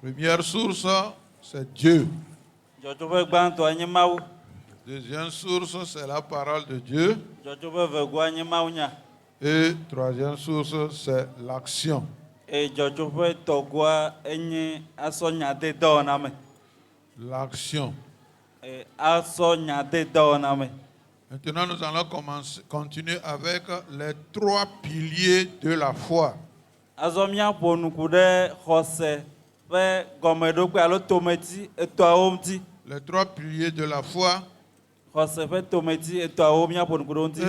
Première source, c'est Dieu. Deuxième source, c'est la parole de Dieu. Et troisième source, c'est l'action. L'action. Maintenant, nous allons continuer avec les trois piliers de la foi. Les trois piliers de la foi. Et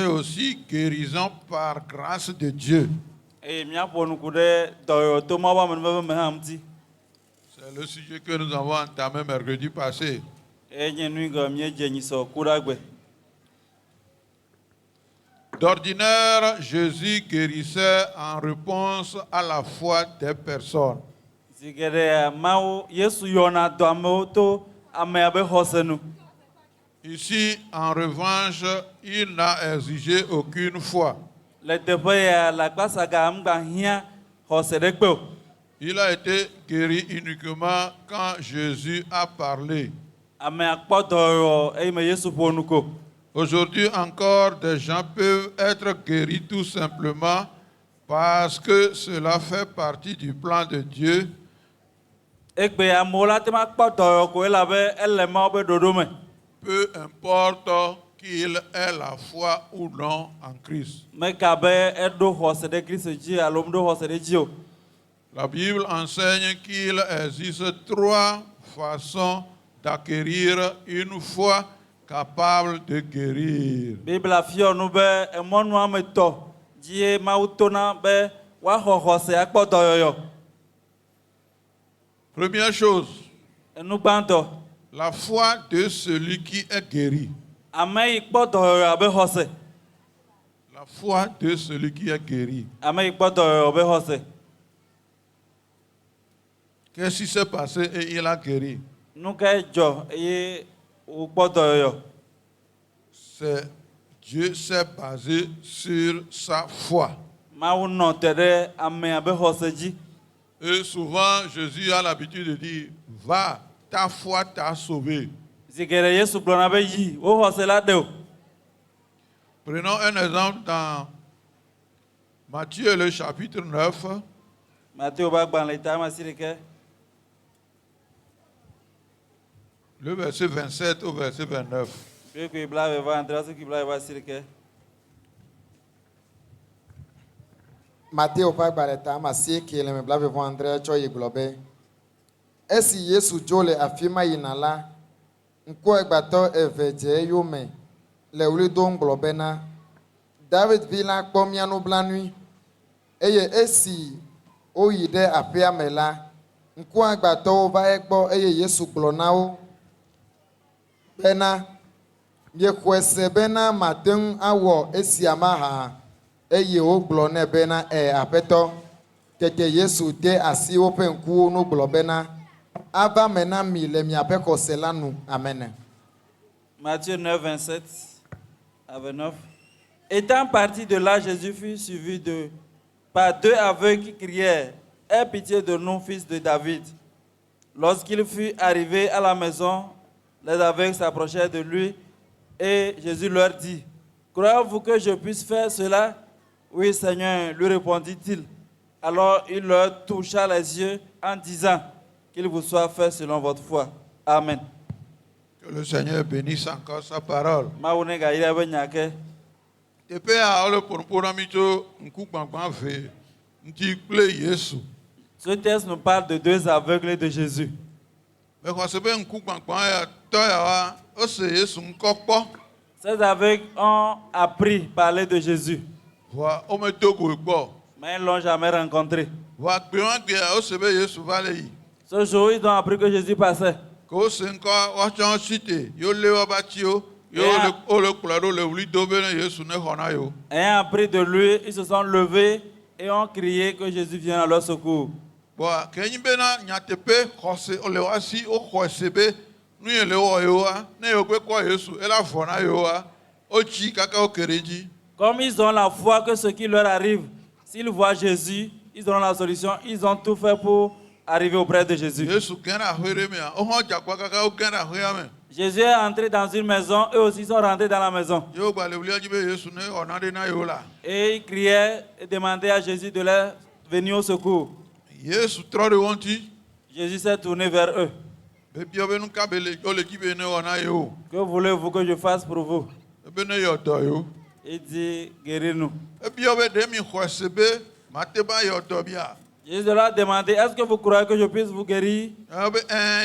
aussi guérison par grâce de Dieu. C'est le sujet que nous avons entamé mercredi passé. D'ordinaire, Jésus guérissait en réponse à la foi des personnes. Ici, en revanche, il n'a exigé aucune foi. Il a été guéri uniquement quand Jésus a parlé. Aujourd'hui encore, des gens peuvent être guéris tout simplement parce que cela fait partie du plan de Dieu. Peu importe qu'il ait la foi ou non en Christ. La Bible enseigne qu'il existe trois façons d'acquérir une foi capable de guérir. Première chose, la foi de celui qui est guéri. La foi de celui qui est guéri. Qu'est-ce qui s'est passé et il a guéri? C'est Dieu s'est basé sur sa foi. Et souvent, Jésus a l'habitude de dire, va, ta foi t'a sauvé. Prenons un exemple dans Matthieu le chapitre 9. Le verset 27 au verset 29. Matteo Pagbaleta Masie qui le blave André Choy Globe. Esi Yesu Jole afima yinala. Nko egbato eveje yome. Le ulidon globena. David vila kpomiano blanui. Eye esi oyide apia mela. Nko egbato va egbo eye Yesu glonao. Bena. Yekwese bena maten awo esi amaha. Eye o glone bena apeto. Tete Yesu de asi open ku no globena. Ava mena mi le mi apeko selanu. Amen. Matthieu 9, 27 à 29. Étant parti de là, Jésus fut suivi par deux aveugles qui crièrent, « Aie pitié de nous, fils de David. » Lorsqu'il fut arrivé à la maison, les aveugles s'approchèrent de lui et Jésus leur dit, « Croyez-vous que je puisse faire cela? » « Oui, Seigneur, lui répondit-il. Alors il leur toucha les yeux en disant, « Qu'il vous soit fait selon votre foi. » Amen. Que le Seigneur bénisse encore sa parole. Ce texte nous parle de deux aveugles de Jésus. Ces aveugles ont appris à parler de Jésus, mais ils ne l'ont jamais rencontré. Ce jour, ils ont appris que Jésus passait. Ayant appris de lui, ils se sont levés et ont crié que Jésus vienne à leur secours. Comme ils ont la foi que ce qui leur arrive, s'ils voient Jésus, ils auront la solution. Ils ont tout fait pour arriver auprès de Jésus. Yesu gɛna hwere mea. Ohɔ dzakpa kaka wo gɛna hwea me. Jésus est entré dans une maison, eux aussi sont rentrés dans la maison. Yewo gba le wlia dzi be Yesu ne ɔna ɖe na yewo la. Et ils criaient et demandaient à Jésus de leur venir au secours. Yesu trɔ ɖe wo ŋuti. Jésus s'est tourné vers eux. Be bia be nu ka be le wole dzi be ne wɔna yewo. Que voulez-vous que je fasse pour vous? Ebe ne yɔ dɔ yewo. Il dit, guéris-nous. Ebia be ɖe mi xɔ se be mate ba yɔ dɔ bia. Jésus leur a demandé, est-ce que vous croyez que je puisse vous guérir? Ebe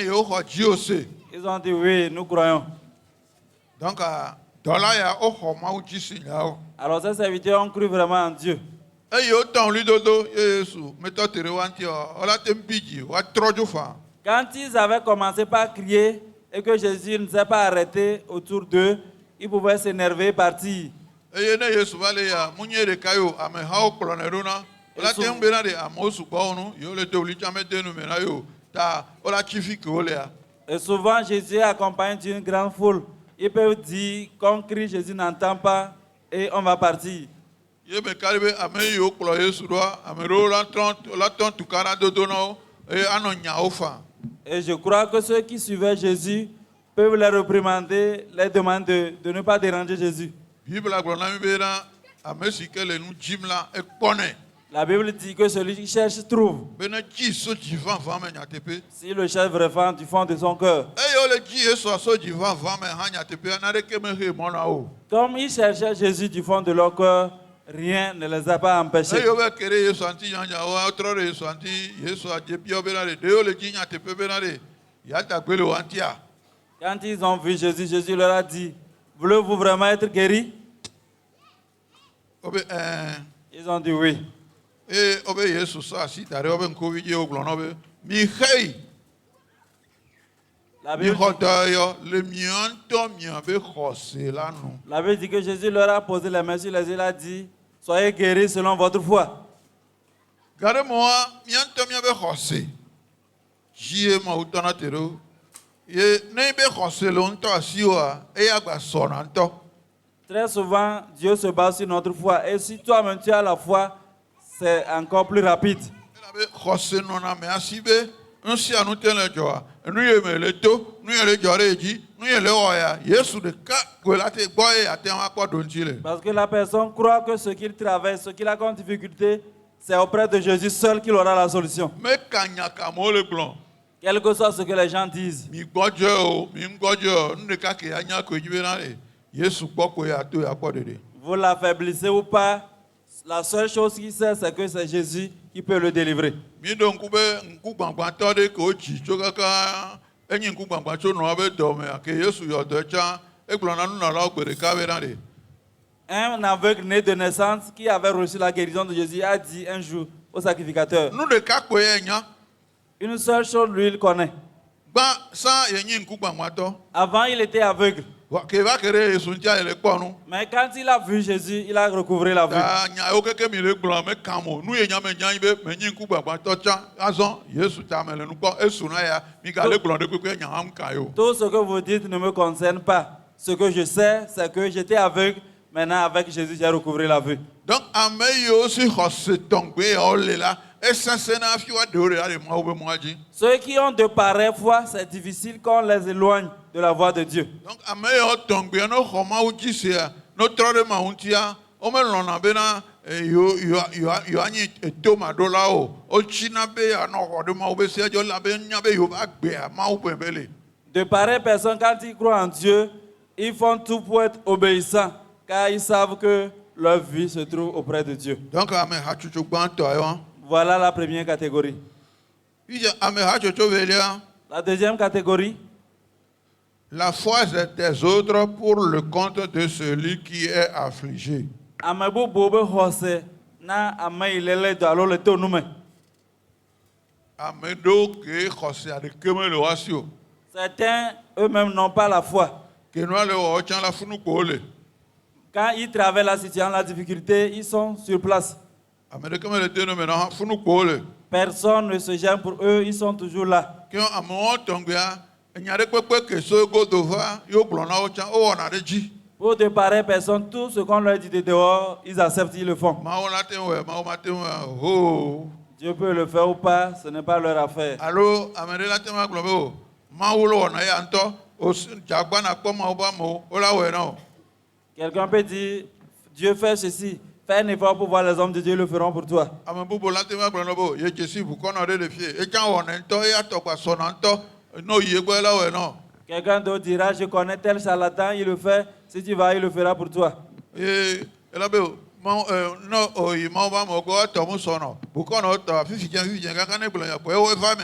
yewo xɔ dziwo se. Ils ont dit, oui, nous croyons. Donc dɔ la ya wo xɔ Mawu dzi si nyawo. Alors ces serviteurs ont cru vraiment en Dieu. Eye wotɔ ŋli dodo ye Yesu metɔ te ɖe wa ŋuti o. Wola te bi dzi woatrɔ dzo fa. Quand ils avaient commencé par crier et que Jésus ne s'est pas arrêté autour d'eux, ils pouvaient s'énerver et partir. Eye ne Yesu va le ya mu nye ɖeka yo amehawo kplɔnɛ ɖo na. Wola te ŋu bena ɖe amewo sugbɔ wo nu yewo le to wli tsame de nu me na yo ta wola tsi fi ke wo lea. Et souvent Jésus est accompagné d'une grande foule. Ils peuvent dire qu'on crie, Jésus n'entend pas et on va partir. Ye me ka ɖe be ame yiwo kplɔ Yesu ɖoa ame ɖewo la tɔ tuka na dodo na wo eye anɔ nyawo fa. Et je crois que ceux qui suivaient Jésus peuvent les réprimander, les demander de ne pas déranger Jésus. Bible gblɔ na mi be na ame si ke le nu dzim la ekpɔnɛ. La Bible dit que celui qui cherche trouve. Be ne dzi so dzi vavã me nyateƒe. Si le cherche vraiment du fond de son cœur. Eye wole dzi Yesua so dzi vavã me hã nyateƒea na ɖeke mehe mɔ na wo. Comme ils cherchaient Jésus du fond de leur cœur, rien ne les a pas empêchés. Eye wo be ke ɖe Yesua ŋuti nyanyawo wotrɔ ɖe Yesua ŋuti Yesua dze bia wo bena ɖe wole dzi nyateƒe bena ɖe yeadagbe le wa ŋutia. Quand ils ont vu Jésus, Jésus leur a dit, voulez-vous vraiment être guéris? Wo be Ils ont dit oui. eye wo be Yesu sɔ asi da ɖe wo be ŋkuvi dzi wo gblɔ na wo be mi xei. La Mi Bible, xɔ dɔ yɔ le mia ŋutɔ miabe xɔse la nu. la Bible dit que Jésus leur a posé les mains sur les yeux, il a dit, soyez guéris selon votre foi. Ga ɖe mɔa mia ŋutɔ miabe xɔse dzie Mawu tɔna te ɖo. Ye ne be xɔse le wo ŋutɔ asi oa eya gba sɔna ŋutɔ. Très souvent, Dieu se base sur notre foi. Et si toi-même tu as la foi, c'est encore plus rapide. Elabe xɔse nɔna me asi be nu sia nu te le dzɔa nu ye me le to nu ye le dzɔ ɖe dzi nu ye le wɔ ya Yesu ɖeka koe la te gbɔ ye ate ŋu akpɔ ɖo ŋuti le. Parce que la personne croit que ce qu'il traverse, ce qu'il a comme difficulté, c'est auprès de Jésus seul qu'il aura la solution. Meka nya ka amewo le gblɔ. Quel que soit ce que les gens disent. Mi gbɔdze o mi ŋgbɔdze o nu ɖeka ke anya koe dzi bena ɖe Yesu gbɔ koe ato akpɔ ɖeɖe. Vous l'affaiblissez ou pas, la seule chose qu'il sait, c'est que c'est Jésus qui peut le délivrer. Mi ɖo ŋku be ŋkugbãgbãtɔ ɖe ke wodzi tso kaka enyi ŋkugbãgbã tso nɔa be dɔ mea ke Yesu yɔ dɔ tsã egblɔ na nunɔlawo gbe ɖeka bena ɖe. Un aveugle né de naissance qui avait reçu la guérison de Jésus a dit un jour au sacrificateur, Nu ɖeka koe ye nya. une seule chose lui il connaît. Gbã sã yenyi ŋkugbãgbãtɔ. Avant il était aveugle, Ke va ke ɖe Yesu ŋutia le kpɔ nu. mais quand il a vu Jésus, il a recouvré la vue. Ta nyawo keke mi le gblɔ me kam o. Nu ye nya me nya yi be menyi ŋkugbãgbãtɔ tsã azɔ Yesu ta me le nu kpɔ esu na ya mi ga le gblɔ ɖe kpekpe nya am ka yo. Tout ce que vous dites ne me concerne pas. Ce que je sais, c'est que j'étais aveugle. Maintenant, avec Jésus, j'ai recouvré la vue. Donc ame yiwo si xɔse tɔŋgbe yawo le la esesẽ na hafi woaɖewo ɖe aɖe Mawu be mɔa dzi. Ceux qui ont de pareilles foi, c'est difficile qu'on les éloigne de la voie de Dieu. Donc ame yawo tɔŋgbea ne xɔ Mawu dzi sia ne trɔ ɖe Mawu ŋutia womelɔ̃na bena yewo anyi tomaɖola o. Wotsina be yeanɔ xɔ ɖe Mawu be sia dzi wole be nya be yewo va gbea Mawu ƒe be le. De pareilles personnes, quand ils croient en Dieu, ils font tout pour être obéissants, car ils savent que leur vie se trouve auprès de Dieu. Donc ame hatsotso gbãtɔ yewo. Voilà la première catégorie. Puis ame hatsotso velia. La deuxième catégorie, La foi des autres pour le compte de celui qui est affligé. ame bubu be xɔse na ame yi le le do alo le to nu me. Ame ɖewo ke xɔse aɖeke mele woasi o. Certains eux-mêmes n'ont pas la foi. Ke nua le wɔwɔ tsã la funu kpo wole. Quand ils traversent la situation, la difficulté, ils sont sur place. Ame ɖeke mele te nu me na hã funu kpo wole. Personne ne se gêne pour eux, ils sont toujours là. Ke amewo tɔŋgbea enya ɖe kpekpe ke so godo va yewo gblɔ na wo tsã wowɔna ɖe dzi. Pour de pareilles personnes, tout ce qu'on leur dit de dehors, ils acceptent, ils le font. Mawu la te wɔ mawu ma te ŋu ho. Dieu peut le faire ou pas, ce n'est pas leur affaire. Alo ame ɖe la te ma gblɔ be o mawu le wɔna ya ŋutɔ o dzagbana kpɔ mawu be amewo o la wɔe na o. Quelqu'un peut dire, Dieu fait ceci, fais un effort pour voir les hommes de Dieu le feront pour toi. Ame bubu la te ma gblɔ na be o ye dzesi ʋukɔnɔ ɖe le fie etsã wɔna ŋutɔ eya tɔ gba sɔna ŋutɔ no yi gbɔ la wɔe na o. Quelqu'un d'autre dira, je connais tel charlatan, il le fait, si tu vas, il le fera pour toi. Ye ela be o no oyi mawu be amewo gbɔ etɔ mu sɔnɔ ʋukɔnɔ tɔ fifidzɛ kaka ne gblɔ nya kpɔ ewo eva me.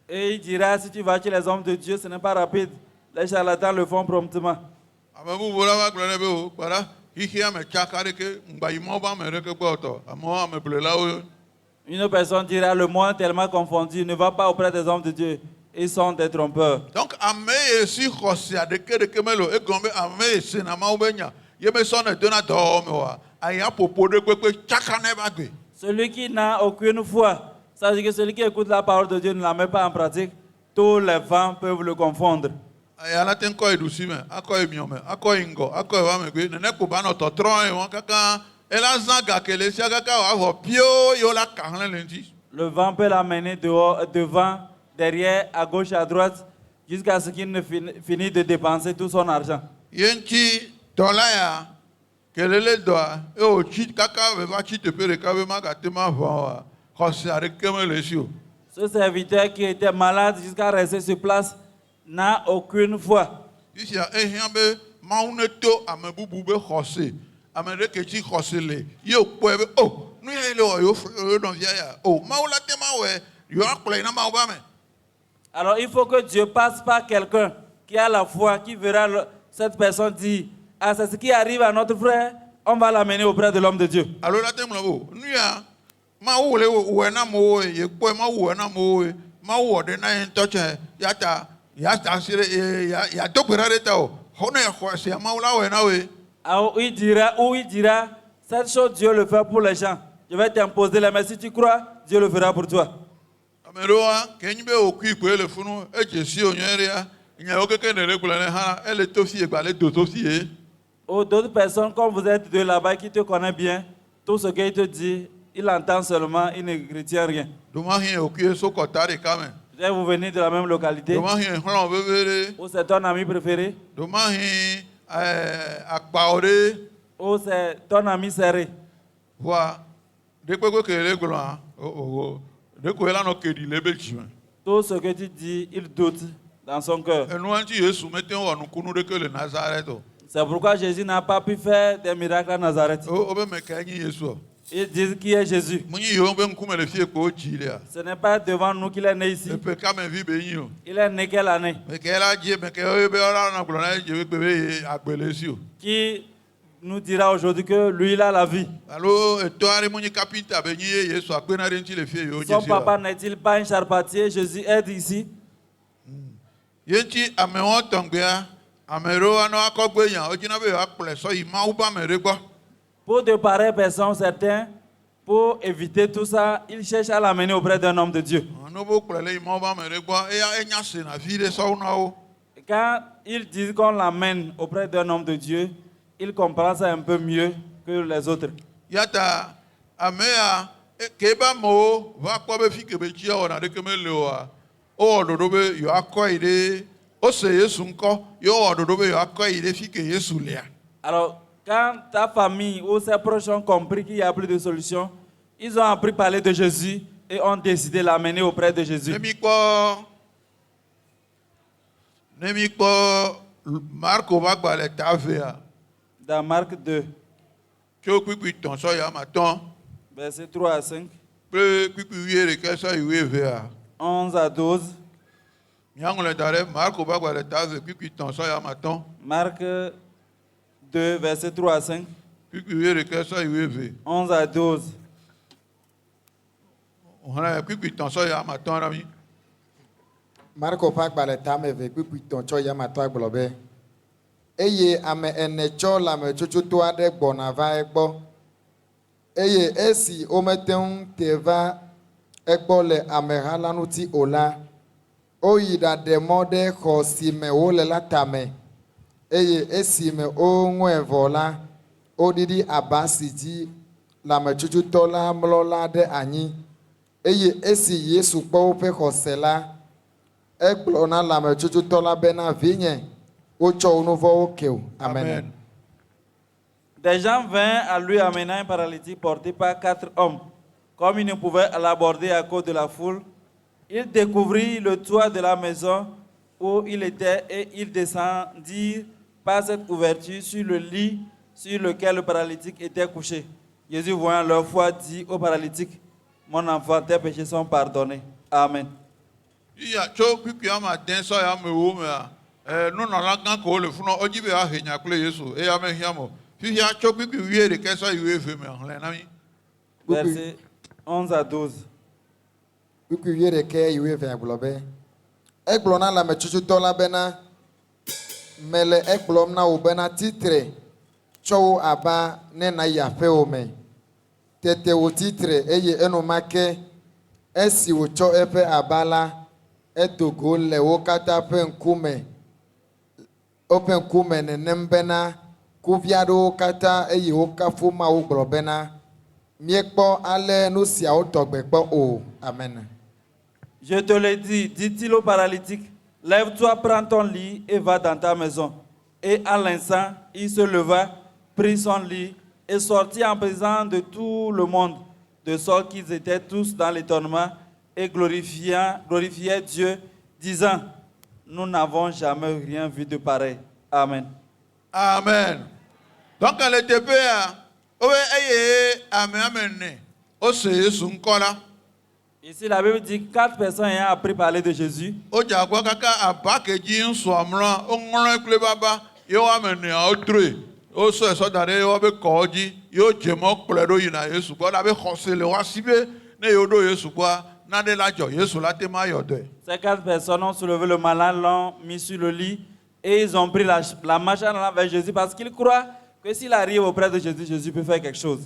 Et il dira, si tu vas chez les hommes de Dieu, ce n'est pas rapide. Les charlatans le font promptement. Ame bubu la va gblɔ ne be o kpɔɖa xixia me tsaka ɖeke ŋgba yi mawu be ame ɖeke gbɔ tɔ amewo ame blelawo. Une personne dira, le monde tellement confondu, ne va pas auprès des hommes de Dieu. Ils sont des trompeurs. Donc ame ye si xɔsia ɖeke melo egɔme be ame ye sena mawu be nya ye me sɔnɛ dona dɔwɔme wa aya ƒoƒo ɖe kpekpe tsaka ne va gbe. Celui qui n'a aucune foi, ça veut dire que celui qui écoute la parole de Dieu ne la met pas en pratique, tous les vents peuvent le confondre. Aya la te ŋkɔ yi ɖusi me akɔ yi miɔ me akɔ yi ŋgɔ akɔ yi va megbe nene ko ba nɔ tɔtrɔ ye wɔn kaka ela zã gakele sia kaka wòavɔ pio ye wola ka hlẽ le ŋuti. Le vent peut l'amener dehors, devant, derrière, à gauche, à droite, jusqu'à ce qu'il ne finisse de dépenser tout son argent. Ye ŋuti dɔ la ya kelele dɔa ye wòtsi kaka be va tsi teƒe ɖeka be magate ma ʋɔ wa xɔsia ɖeke me le esi o. Ce serviteur qui était malade jusqu'à rester sur place n'a aucune foi. Fisia ehiã be mawu ne to ame bubu be xɔse ame ɖeke tsi xɔse le ye wòkpɔe be o nu ya ye le wɔ yewo nɔvia ya o mawu la te ma wɔe yewoakplɔe yi na mawu be ame. Alors il faut que Dieu passe par quelqu'un qui a la foi, qui verra cette personne dire, ah, c'est ce qui arrive à notre frère, on va l'amener auprès de l'homme de Dieu. Alo la te ŋlɔ bo nu ya mawu le wɔe na amewo ye kpɔe mawu wɔe na amewo mawu wɔ ɖe na ye ŋutɔ tsɛ ya ta asi ɖe ya do gbe ɖa ɖe ta o xɔ ne xɔ sia mawu la wɔe na woe. Alors il dira, cette chose Dieu le fait pour les gens. Je vais t'imposer les mains, si tu crois, Dieu le fera pour toi. Ame ɖewoa ke nyi be wòkui koe le funu edze si wònyɔ ɖea nyawo keke ne ɖe gblɔ ne hã ele to fie gba le do to fie. Ou d'autres personnes, comme vous êtes de là-bas, qui te connaissent bien, tout ce qu'il te dit, il entend seulement, il ne retient rien. Domahi wòkui so kɔta ɖeka me. Peut-être vous venez de la même localité, Domahi xlɔ̃ veve ɖe. ou c'est ton ami préféré, Domahi akpawo ɖe. ou c'est ton ami serré. Voa ɖe kpekpe ke le gblɔa ɖe ko la nɔ ke ɖi le ebe dzi me. Tout ce que tu dis, il doute dans son cœur. Enua ŋuti Yesu mete ŋu wɔ nukunu ɖeke le Nazareth o. C'est pourquoi Jésus n'a pas pu faire des miracles à Nazareth. Wobe me kae nyi Yesu o. Ils disent qui est Jésus. Mu nyi yewo be ŋkume le fie kpo dzi lea. Ce n'est pas devant nous qu'il est né ici. Eƒe kamevi be nyi o. Il est né quelle année? Me kae la dzi me kae wo be wala nɔ gblɔ na dze be ye agbe le esi o. Qui nous dira aujourd'hui que lui, il a la vie. Alo etɔ aɖe mu nyi kapinta be nyi ye Yesu akpena ɖe ŋuti le fie yewo Son dze si papa o. n'est-il pas un charpentier? Jésus aide ici. Ye ŋuti amewo tɔŋgbea ame ɖewo anɔ akɔgbe nya wodzina be yewoakplɔe sɔ yi Mawu be ame ɖe gbɔ. Pour de pareilles personnes, certains, pour éviter tout ça, ils cherchent à l'amener auprès d'un homme de Dieu. Ne be kplɔe le yi Mawu be ame ɖe gbɔ eya enya sena vi ɖe sɔwo na wo. Quand ils disent qu'on l'amène auprès d'un homme de Dieu, ils comprennent ça un peu mieux que les autres. Yata ame ya ke be amewo va kpɔ be fi ke be tsia wɔna ɖeke mele oa wowɔ ɖoɖo be yewoakɔ yi ɖe wose Yesu ŋkɔ ye wowɔ ɖoɖo be yewoakɔ yi ɖe fi ke Yesu lea. Alors, quand ta famille ou ses proches ont compris qu'il n'y a plus de solution, ils ont appris à parler de Jésus et ont décidé de l'amener auprès de Jésus. Ne mi kpɔ Marko va gbalẽ ta vea Dans Marc 2, tso kpikpi tɔn sɔ ya ma tɔn versets 3 à 5, kple kpikpi wuiɖeke sɔ yi wuievea 11 à 12, miaŋlɔe da ɖe Marko va gbalẽ ta ve kpikpi tɔn sɔ ya ma tɔn Marc 2, versets 3 à 5, kpikpi wuiɖeke sɔ yi wuieve 11 à 12. hɔn kpikpi tɔn sɔ ya ma tɔn na mi. Marko ƒe agbalẽ tame ve kpikpitɔ tsɔ yamatɔ agblɔ be eye ame ene tsɔ lãmetsotsoto aɖe gbɔna va egbɔ eye esi womete ŋu te va egbɔ le ameha la ŋuti o la woyi ɖaɖe mɔ ɖe xɔ si me wole la tame eye esi me woŋlɔe vɔ la woɖiɖi aba si dzi lãmetsutsutɔ la mlɔ la ɖe anyi eye esi Yesu kpɔ woƒe xɔse la egblɔ na lãmetsutsutɔ la bena vinye wotsɔ wo nu vɔwo ke wo. Amen. Des gens vinrent à lui amenant un paralytique porté par 4 hommes. Comme ils ne pouvaient l'aborder à cause de la foule, il découvrit le toit de la maison où il était et il descendit par cette ouverture sur le lit sur lequel le paralytique était couché. Jésus, voyant leur foi, dit au paralytique, mon enfant, tes péchés sont pardonnés. Amen. iya tso kpikpi ama den sɔ ya mewo mea nunɔlagã ko le funɔ wodzi be yeahe nya kple Yesu eya mehiã mo fifia tso kpikpi 11 sɔ yi 12 me xlẽ na mi. Versets 11 à 12. Kpikpi 11 yi 12 gblɔ be egblɔ na lãmetsutsutɔ la bena mele egblɔm na wo bena titre tsɔ wo aba ne nayi aƒewo me. Tete wo titre eye enumake esi wotsɔ eƒe aba la edo go le wo katã ƒe ŋkume woƒe ŋkume nenem bena kuvi aɖewo katã eye wokafu Mawu gblɔ bena miekpɔ ale nu siawo tɔgbe kpɔ o. Amen. Je te le dis, dit-il au paralytique, lève-toi, prends ton lit et va dans ta maison. Et à l'instant, il se leva, prit son lit et sortit en présence de tout le monde, de sorte qu'ils étaient tous dans l'étonnement et glorifiaient Dieu, disant, nous n'avons jamais rien vu de pareil. Amen. Amen. Donc elle était père owe eye ame amene o se Yesu ŋkɔ la. Ici, la Bible dit 4 personnes ayant appris parler de Jésus. O dze agbɔ kaka aba kedzi ŋusua mlɔ o ŋlɔe kple baba ye wo ame enea o troe o sɔ esɔ da ɖe ye wobe kɔwo dzi ye o dze mɔ kplɔe ɖo yina Yesu gbɔ la be xɔse le woasi be ne yewo ɖo Yesu gbɔa nane la dzɔ Yesu la te ma yɔ dɔe. Ces 4 personnes ont soulevé le malade, l'ont mis sur le lit et ils ont pris la marche en allant vers Jésus parce qu'ils croient que s'il arrive auprès de Jésus, Jésus peut faire quelque chose.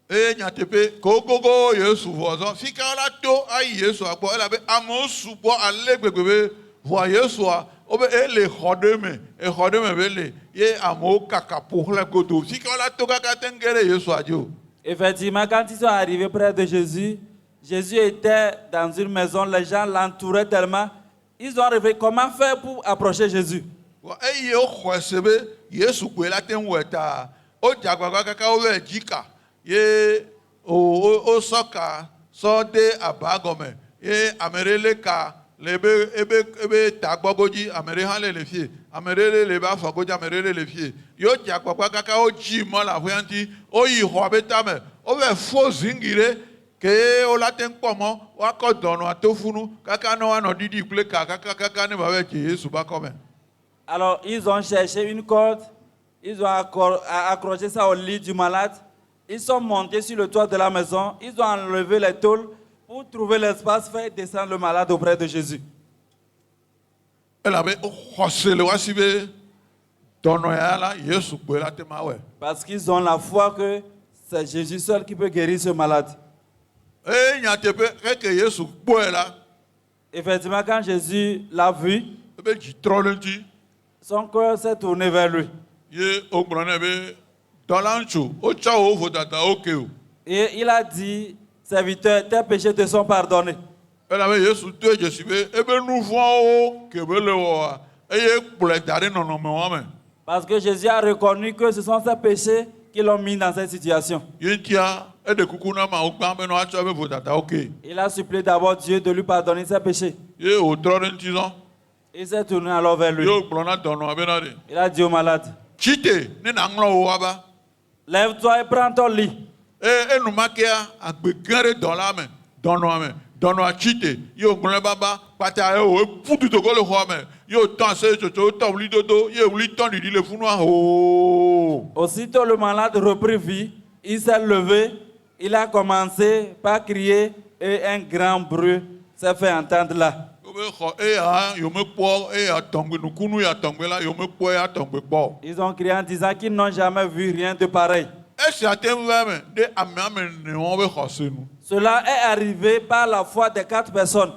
Eye nyateƒe kogogo Yesu vɔ zɔn fi ka la to ayi Yesua gbɔ elabe amewo sugbɔ ale gbegbe be vɔa Yesua wobe ele xɔ ɖe me exɔ ɖe me be le ye amewo kaka ƒo xlẽ godo fi ka la to kaka te ŋge ɖe Yesua dzi o. Effectivement, quand ils sont arrivés près de Jésus, Jésus était dans une maison, les gens l'entouraient tellement, ils ont réfléchi comment faire pour approcher Jésus. Eye woxɔe se be Yesu koe la te ŋu wɔe ta o dze agbagba kaka wo vɛ dzi ka ye o sɔ ka sɔ de aba gɔme ye ame ɖe lé ka le ebe ta gbɔ godzi ame ɖe hã le fie ame ɖe le ebe afɔ godzi ame ɖe le fie ye o dze agbagba kaka o dzi mɔ le aƒea ŋuti o yi xɔa be tame o vɛ fo zingi ɖe ke o la te ŋu kpɔ mɔ woakɔ dɔnɔa to funu kaka ne woanɔ ɖiɖi kple ka kaka ne ba vɛ dze Yesu ba kɔme. Alors, ils ont cherché une corde, ils ont accroché ça au lit du malade, ils sont montés sur le toit de la maison, ils ont enlevé les tôles pour trouver l'espace, faire descendre le malade auprès de Jésus. Elabe xɔse le woasi be dɔnɔya la Yesu kpoe la te ma wɔe. Parce qu'ils ont la foi que c'est Jésus seul qui peut guérir ce malade. Eye nyateƒe eke Yesu kpɔe la Effectivement, quand Jésus l'a vu, ebe dzi trɔ ɖe ŋuti. son cœur s'est tourné vers lui. Ye wogblɔ nɛ be dɔla ŋutsu wotsɔ wo vodadawo ke o. Et il a dit, serviteur, tes péchés te sont pardonnés. Elabe Yesu do dzesi be ebe nu vɔ̃wo ke be le wɔa eye kplɔe da ɖe nɔnɔme wɔme. Parce que Jésus a reconnu que ce sont ses péchés qui l'ont mis dans cette situation. Ye ŋutia eɖe kuku na Mawu gbã be ne woatsɔ ebe vodadawo ke. Il a supplié d'abord Dieu de lui pardonner ses péchés. Ye wòtrɔ ɖe ŋuti zɔn. Il s'est tourné alors vers lui. Ye wogblɔ na dɔnɔa bena ɖe. Il a dit au malade, Tsite ne naŋlɔ wo waba. lève-toi et prends ton lit. Enumakea agbe gã ɖe dɔnɔa me dɔnɔa tsite ye wògblɔ baba kpata ye wòƒu dutogo le xɔa me ye wòtɔ ase tsotso wòtɔ wli dodo ye wli tɔ ɖiɖi le funua hoo. Aussitôt le malade reprit vie, il s'est levé, il a commencé par crier et un grand bruit s'est fait entendre là. Wobe xɔ eya yomekpɔ eya tɔŋgbe nukunu ya tɔŋgbe la yomekpɔ ya tɔŋgbe kpɔ. Ils ont crié en disant qu'ils n'ont jamais vu rien de pareil. Esia te ŋu va me ɖe ame newo be xɔse nu. Cela est arrivé par la foi des 4 personnes.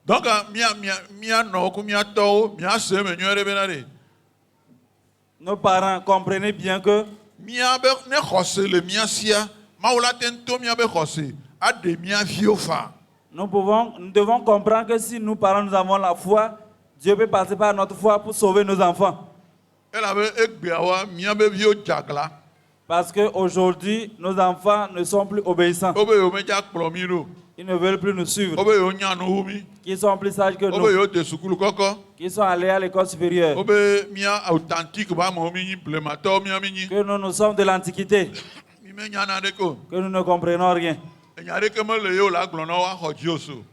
Donc mía nɔwo ku mía tɔwo mía se me nyuie ɖe bena ɖe Nos parents, comprenez bien que Miabe ne xɔse le mia sia. Mawu la te ŋutɔ miabe xɔse aɖe mia viwo fa. nous devons comprendre que si nous parents nous avons la foi, Dieu peut passer par notre foi pour sauver nos enfants. Elabe egbeawoa miabe viwo dzagla. Parce qu'aujourd'hui, nos enfants ne sont plus obéissants. Obe yewo medza kplɔ mi ɖo. Ils ne veulent plus nous suivre. Obe yewo nya nu wu mi. Qui sont plus sages que Obe nous. yewo de sukulu kɔkɔ. Qui sont allés à l'école supérieure. Obe mia authentique ba amewo mi nyi blematɔwo mia mi nyi. Que nous sommes de l'Antiquité. Mi menya naɖeke o. Que nous ne comprenons rien. Enya ɖeke mele yewo la gblɔ na wo axɔ dzi o so.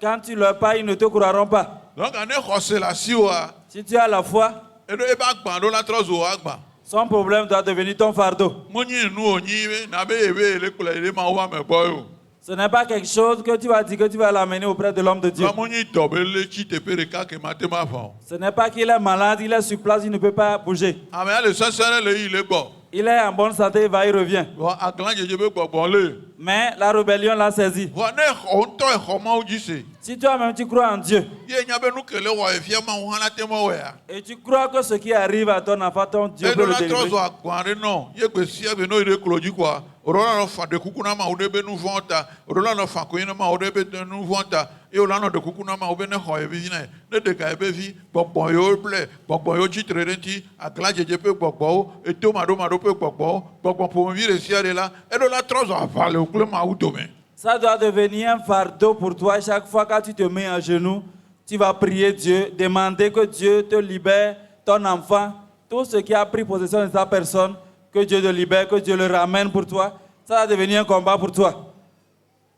Quand tu leur parles, ils ne te croiront pas. Donc ne xɔse le asiwoa. Si tu as la foi, Eɖo ebe agba ɖo la trɔ zo wo agba. son problème doit devenir ton fardeau. Monyi nu wonyi na be ebe le kplɔ yi ɖe ma wo ame gbɔ yo. Ce n'est pas quelque chose que tu vas dire que tu vas l'amener auprès de l'homme de Dieu. Ba monyi dɔ be le tsi teƒe ɖeka ke ma te ma va o. Ce n'est pas qu'il est malade, il est sur place, il ne peut pas bouger. Amea le sesẽ ɖe le yi le gbɔ. Il est en bonne santé, il va, il revient. Vɔ aglã dzedze be gbɔgbɔ le. Mais la rébellion l'a saisi. Vɔ ne xɔ ŋutɔ exɔ Mawu dzi se. Si toi-même tu crois en Dieu Ye nya be nu ke le wɔ efia Mawu hã la te me wɔea. et tu crois que ce qui arrive à ton enfant, ton Dieu peut Eɖo le la trɔ délivrer. zɔ agbã ɖe nɔ. Ye gbe sia gbe ne yi ɖe klo dzi koa. Oɖo la nɔ fa ɖe kuku na Mawu ɖe be nu vɔ̃ ta. Oɖo la nɔ fa konyi na Mawu ɖe be nu vɔ̃ ta. Ye wòla nɔ ɖe kuku na Mawu be ne xɔ yevi nɛ. Ne ɖe ga yebe vi. Gbɔgbɔ yiwo ble. Gbɔgbɔ yiwo tsitre ɖe ŋuti. Aglã dzedze ƒe gbɔgbɔwo. Eto maɖomaɖo ƒe gbɔgbɔwo. Gbɔgbɔ ƒomevi ɖe sia ɖe la. Eɖo la trɔ zɔ aʋa le wo kple Mawu dome. Ça doit devenir un fardeau pour toi. Chaque fois que tu te mets à genoux, tu vas prier Dieu, demander que Dieu te libère, ton enfant, tout ce qui a pris possession de ta personne, que Dieu te libère, que Dieu le ramène pour toi. Ça va devenir un combat pour toi.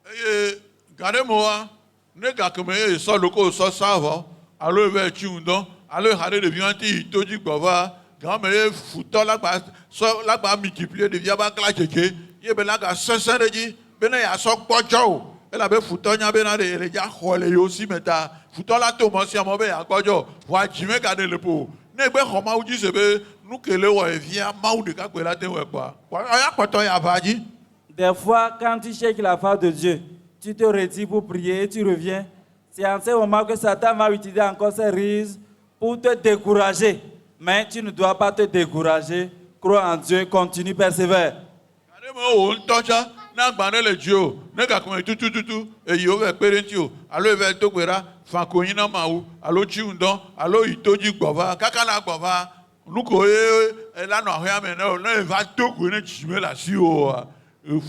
Eye ga ɖe mewoa, ne gakeme ye sɔ loko sɔ sa vɔ, alo eve tsi ŋdɔ, alo eha ɖe ɖevi ŋuti yi to dzi gbɔ va, game ye futɔ la gba multiplier ɖevia ba kla dzedze, ye be la ga sesẽ ɖe dzi, be ne yeasɔ gbɔdzɔ o. Elabe futɔ nya bena ɖe ele dza xɔ le yewo si me ta, futɔ la to mɔ sia mɔ be yeagbɔdzɔ, vɔa dzime ga ɖe le po. Ne gbe xɔ Mawu dzi se be nu ke le wɔ evia Mawu ɖeka koe la te wɔe kpɔa, ya kpɔtɔ ya va dzi. Des fois, quand tu cherches la face de Dieu, tu te retires pour prier et tu reviens. C'est en ce moment que Satan va utiliser encore ses ruses pour te décourager. Mais tu ne dois pas te décourager. Crois en Dieu, continue, persévère. Ga ɖe me wo ŋutɔ tsa. Ne agba ne le dzi o, ne gakeme tutututu, eyi wo va kpe ɖe ŋuti o, alo eva do gbe ɖa, fa konyi na Mawu, alo tsi ŋdɔ, alo yi to dzi gbɔ va, kaka la gbɔ va, nu ko ye la nɔ aƒea me ne o, ne eva do goe ne dzime le asi oa,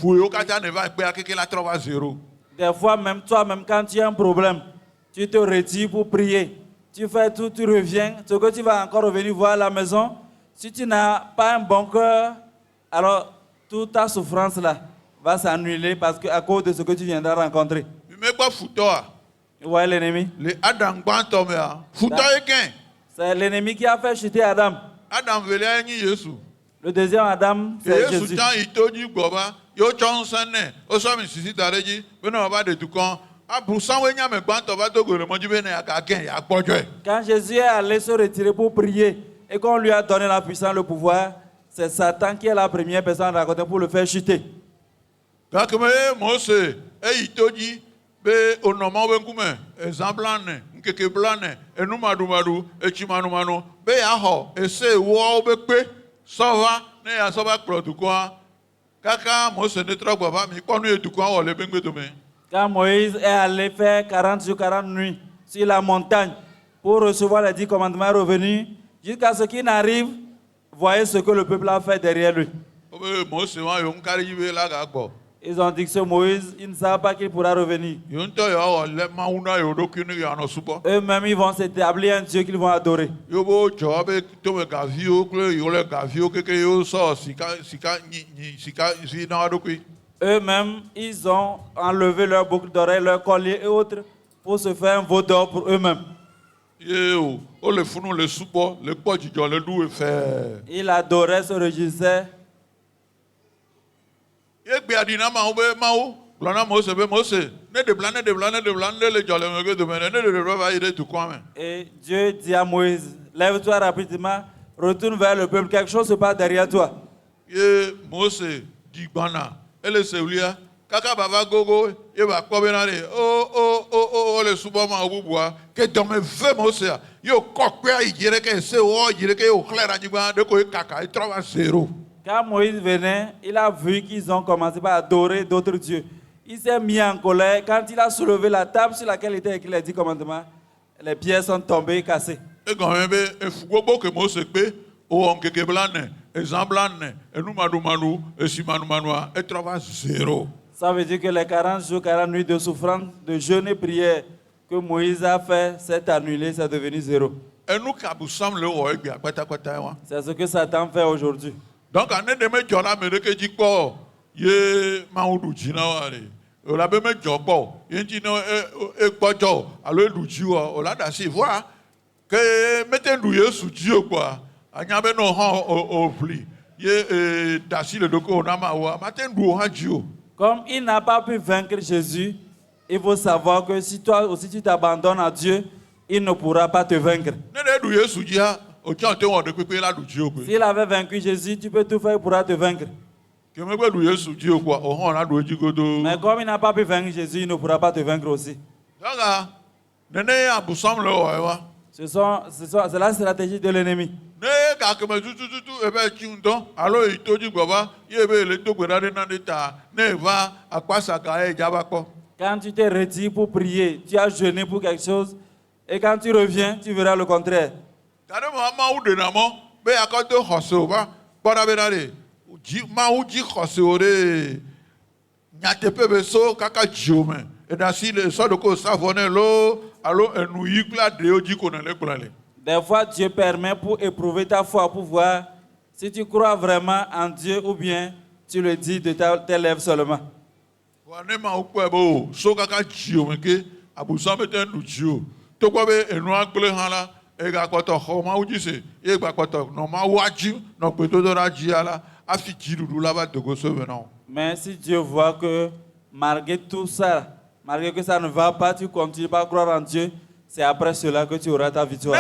fu yiwo katã ne va kpea keke la trɔ va zero. Des fois, même toi-même, quand tu as un problème, tu te retires pour prier. Tu fais tout, tu reviens. Ce que tu vas encore revenir voir à la maison, si tu n'as pas un bon cœur, alors toute ta souffrance là va s'annuler parce que à cause de ce que tu viendras rencontrer. Mi me gbɔ futɔa, Vous voyez l'ennemi? le Adam gbãtɔ mea, futɔ ye gẽ. C'est l'ennemi qui a fait chuter Adam. Adam velia ye nyi Yesu. Le deuxième Adam, c'est Yesu Jésus. tã yi to dzi gbɔ va, ye wotsɔ ŋusẽ nɛ, wosɔ mi sisi da ɖe dzi, be ne wòava ɖe dukɔ. Abusãwoe nye ame gbãtɔ va do go le mɔ dzi be ne yeagagẽ, yeagbɔdzɔe. Quand Jésus est allé se retirer pour prier et qu'on lui a donné la puissance, le pouvoir, c'est Satan qui est la première personne rencontrée pour le faire chuter. Gakeme ye Mose eyi to dzi be wònɔ Mawu be ŋkume, ezã blanɛ, ŋkeke blanɛ, enu maɖumaɖu, etsi manumanu, be yeaxɔ ese ewoawo be kpe sɔ va ne yeasɔ va kplɔ dukɔa. Kaka Mose ne trɔ gbɔ va mi kpɔ nu ye dukɔa wɔ le be ŋgbedome. Quand Moïse est allé faire 40 jours, 40 nuits sur la montagne pour recevoir les 10 commandements revenus, jusqu'à ce qu'il n'arrive, voyez ce que le peuple a fait derrière lui. Obe Mose wa yo ŋka ɖe dzi be la gagbɔ. Ils ont dit que ce Moïse, il ne savait pas qu'il pourra revenir. Yo ŋutɔ yewoawɔ le Mawu na yewo ɖokui ne yewoanɔ subɔ. Eux-mêmes, ils vont s'établir un Dieu qu'ils vont adorer. Yo be wodzɔ be tome gaviwo kple yewo le gaviwo keke yewo sɔ sika si na wa ɖokui. Eux-mêmes, ils ont enlevé leurs boucles d'oreilles, leurs colliers et autres pour se faire un veau d'or pour eux-mêmes. Ye o, wole funu le subɔ, le kpɔ dzidzɔ le ɖu fɛɛ. Ils adoraient, se réjouissaient. Ye gbea ɖi na Mawu be Mawu gblɔ na Mose be Mose, ne ɖebla ne le dzɔ le megbe dome ne ɖeɖe va yi ɖe dukɔa me. Et Dieu dit à Moïse, lève-toi rapidement, retourne vers le peuple, quelque chose se passe derrière toi. Ye Mose di gbana, ele se wlia, kaka bava gogo, ye va kpɔ bena ɖe, o le suba ma bubua que dans mes feux mosia yo kokpea yire que se o yire que o clair anigba de ko kaka il trouve à zéro. Quand Moïse venait, il a vu qu'ils ont commencé par adorer d'autres dieux. Il s'est mis en colère. Quand il a soulevé la table sur laquelle était écrit les 10 commandements, les pierres sont tombées, cassées. Et quand même e fugobo que mo se pe o on que blane exemple et nous madou et si manu manua et trouve à zéro. Ça veut dire que les 40 jours, 40 nuits de souffrance, de jeûne et prière que Moïse a fait, c'est annulé, c'est devenu zéro. Et nous kabusam le o egbe apata wa. C'est ce que Satan fait aujourd'hui. Donc année de me jona me que dit quoi ye maudu jina wale. O la be me jopo yenti no e pojo alo luji o la da si voir que mettez nous Yesu Dieu quoi. Anya be no han o pli. Ye dasi le doko na ma wa matin du han Dieu. Comme il n'a pas pu vaincre Jésus, il faut savoir que si toi aussi tu t'abandonnes à Dieu, il ne pourra pas te vaincre. S'il avait vaincu Jésus, tu peux tout faire, il pourra te vaincre. Mais comme il n'a pas pu vaincre Jésus, il ne pourra pas te vaincre aussi. C'est la stratégie de l'ennemi. Quand tu te retires pour prier, tu as jeûné pour quelque chose, et quand tu reviens, tu verras le contraire. Des fois, Dieu permet pour éprouver ta foi, pour voir si tu crois vraiment en Dieu ou bien tu le dis de tes lèvres seulement. Mais si Dieu voit que malgré tout ça, malgré que ça ne va pas, tu continues pas à croire en Dieu, c'est après cela que tu auras ta victoire.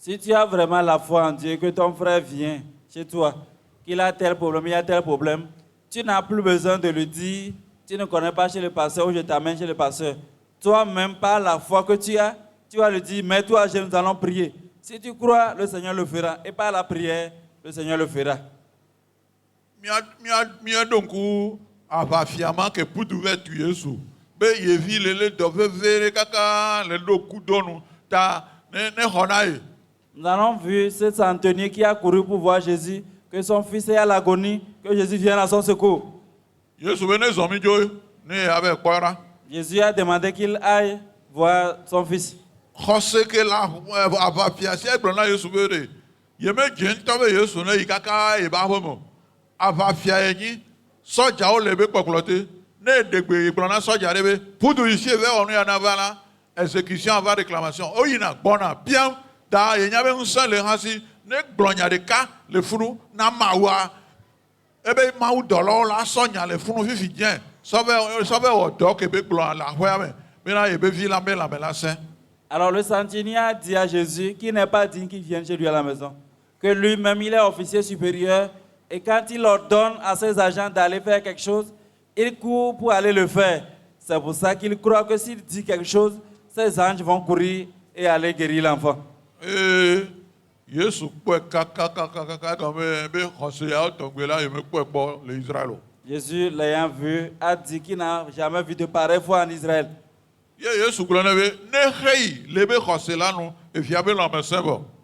Si tu as vraiment la foi en Dieu, que ton frère vient chez toi, qu'il a tel problème, il y a tel problème, tu n'as plus besoin de lui dire, tu ne connais pas chez le pasteur ou je t'amène chez le pasteur. Toi-même, par la foi que tu as, tu vas lui dire, mets-toi, nous allons prier. Si tu crois, le Seigneur le fera. Et par la prière, le Seigneur le fera. Nous avons vu ce centenier qui a couru pour voir Jésus, que son fils est à l'agonie, que Jésus vienne à son secours. Jésus a demandé qu'il aille voir son fils. Exécution avant réclamation. Oh, il y a bon bien. Da il y avait un seul hasi ne glonya de ka le funu na mawa. Ebe mawu dolo la sonya le funu fifi bien. Sauve au doc et be gloire la hoya mais là ebe vi la saint. Alors le centenier a dit à Jésus qu'il n'est pas digne qu'il vienne chez lui à la maison, que lui-même il est officier supérieur et quand il ordonne à ses agents d'aller faire quelque chose, il court pour aller le faire. C'est pour ça qu'il croit que s'il dit quelque chose, ses anges vont courir et aller guérir l'enfant. Jésus, l'ayant vu, a dit qu'il n'a jamais vu de pareille foi en Israël.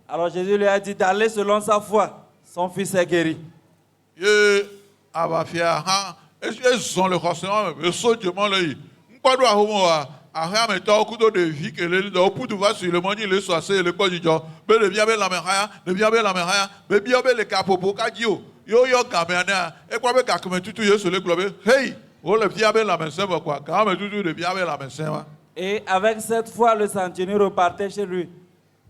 Alors Jésus lui a dit d'aller selon sa foi. Son fils est guéri. Ye abafia ha ezon le xɔsema me sojemo le yi ŋkpɔɖo ahomo wa aƒeametɔwo kudo ɖevi kele li dɔ woputu va sur le mɔdzi le sɔ ase le kpɔ dzidzɔ be ɖevia be lãmehaya ɖevia be lãmehaya be bia be le kaƒoƒo kadzi o yewo yɔ gamea nea ekpɔ be gakemetutu Yesu le gblɔ be hei wole bia be lãmesẽ me kɔa gametutu ɖevia be lãmesẽ wa. Et avec cette foi, le centenier repartait chez lui.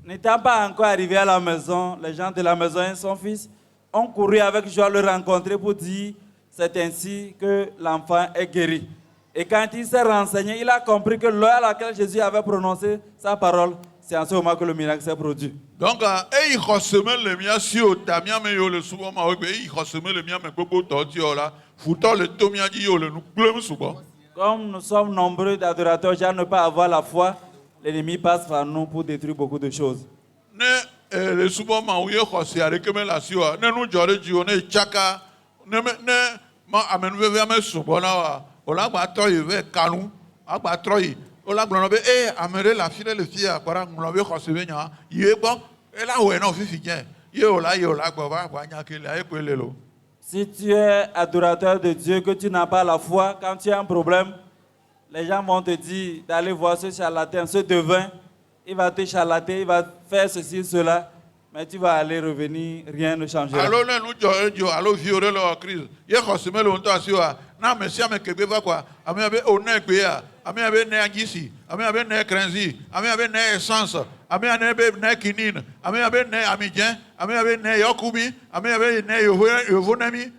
N'étant pas encore arrivé à la maison, les gens de la maison et son fils ont couru avec joie le rencontrer pour dire c'est ainsi que l'enfant est guéri. Et quand il s'est renseigné, il a compris que l'heure à laquelle Jésus avait prononcé sa parole, c'est en ce moment que le miracle s'est produit. Donc eyi xɔseme le mía si o ta mía me yiwo le subɔ ma wo gbe eyi xɔseme le mía me gbogbo tɔ ti o la futɔ le to mía dzi yiwo le nu gblẽm subɔ. Comme nous sommes nombreux d'adorateurs à ne pas avoir la foi, l'ennemi passe par nous pour détruire beaucoup de choses. Ne le subɔ ma wo ye xɔse aɖeke me le asi oa ne nu dzɔ ɖe dzi o ne tsaka ne ma amenuvevea me subɔ na oa o la gba trɔ yi ve kanu agba trɔ yi o la gblɔ na be ame ɖe le afi ɖe le fia kpɔɖa ŋlɔ be xɔse be nya yi gbɔ ela wɔe na fifi dzɛ ye o la gbɔ va gba nya ke le ayi koe le lo. Si tu es adorateur de Dieu, que tu n'as pas la foi, quand tu as un problème, les gens vont te dire d'aller voir ce charlatan, ce devin, il va te charlater, il va faire ceci, cela, mais tu vas aller revenir, rien ne changera. Alo ne nu dzɔ edzo alo vi o ɖe le wɔ Kristu ye xɔseme le wo ŋutɔ asi oa na ame sia ame kegbe va kɔa ame be o ne gbea ame be ne anyisi ame be ne krenzi ame be ne essence ame be ne kinine ame be ne amidze ame be ne yɔkumi ame be ne yovo nemi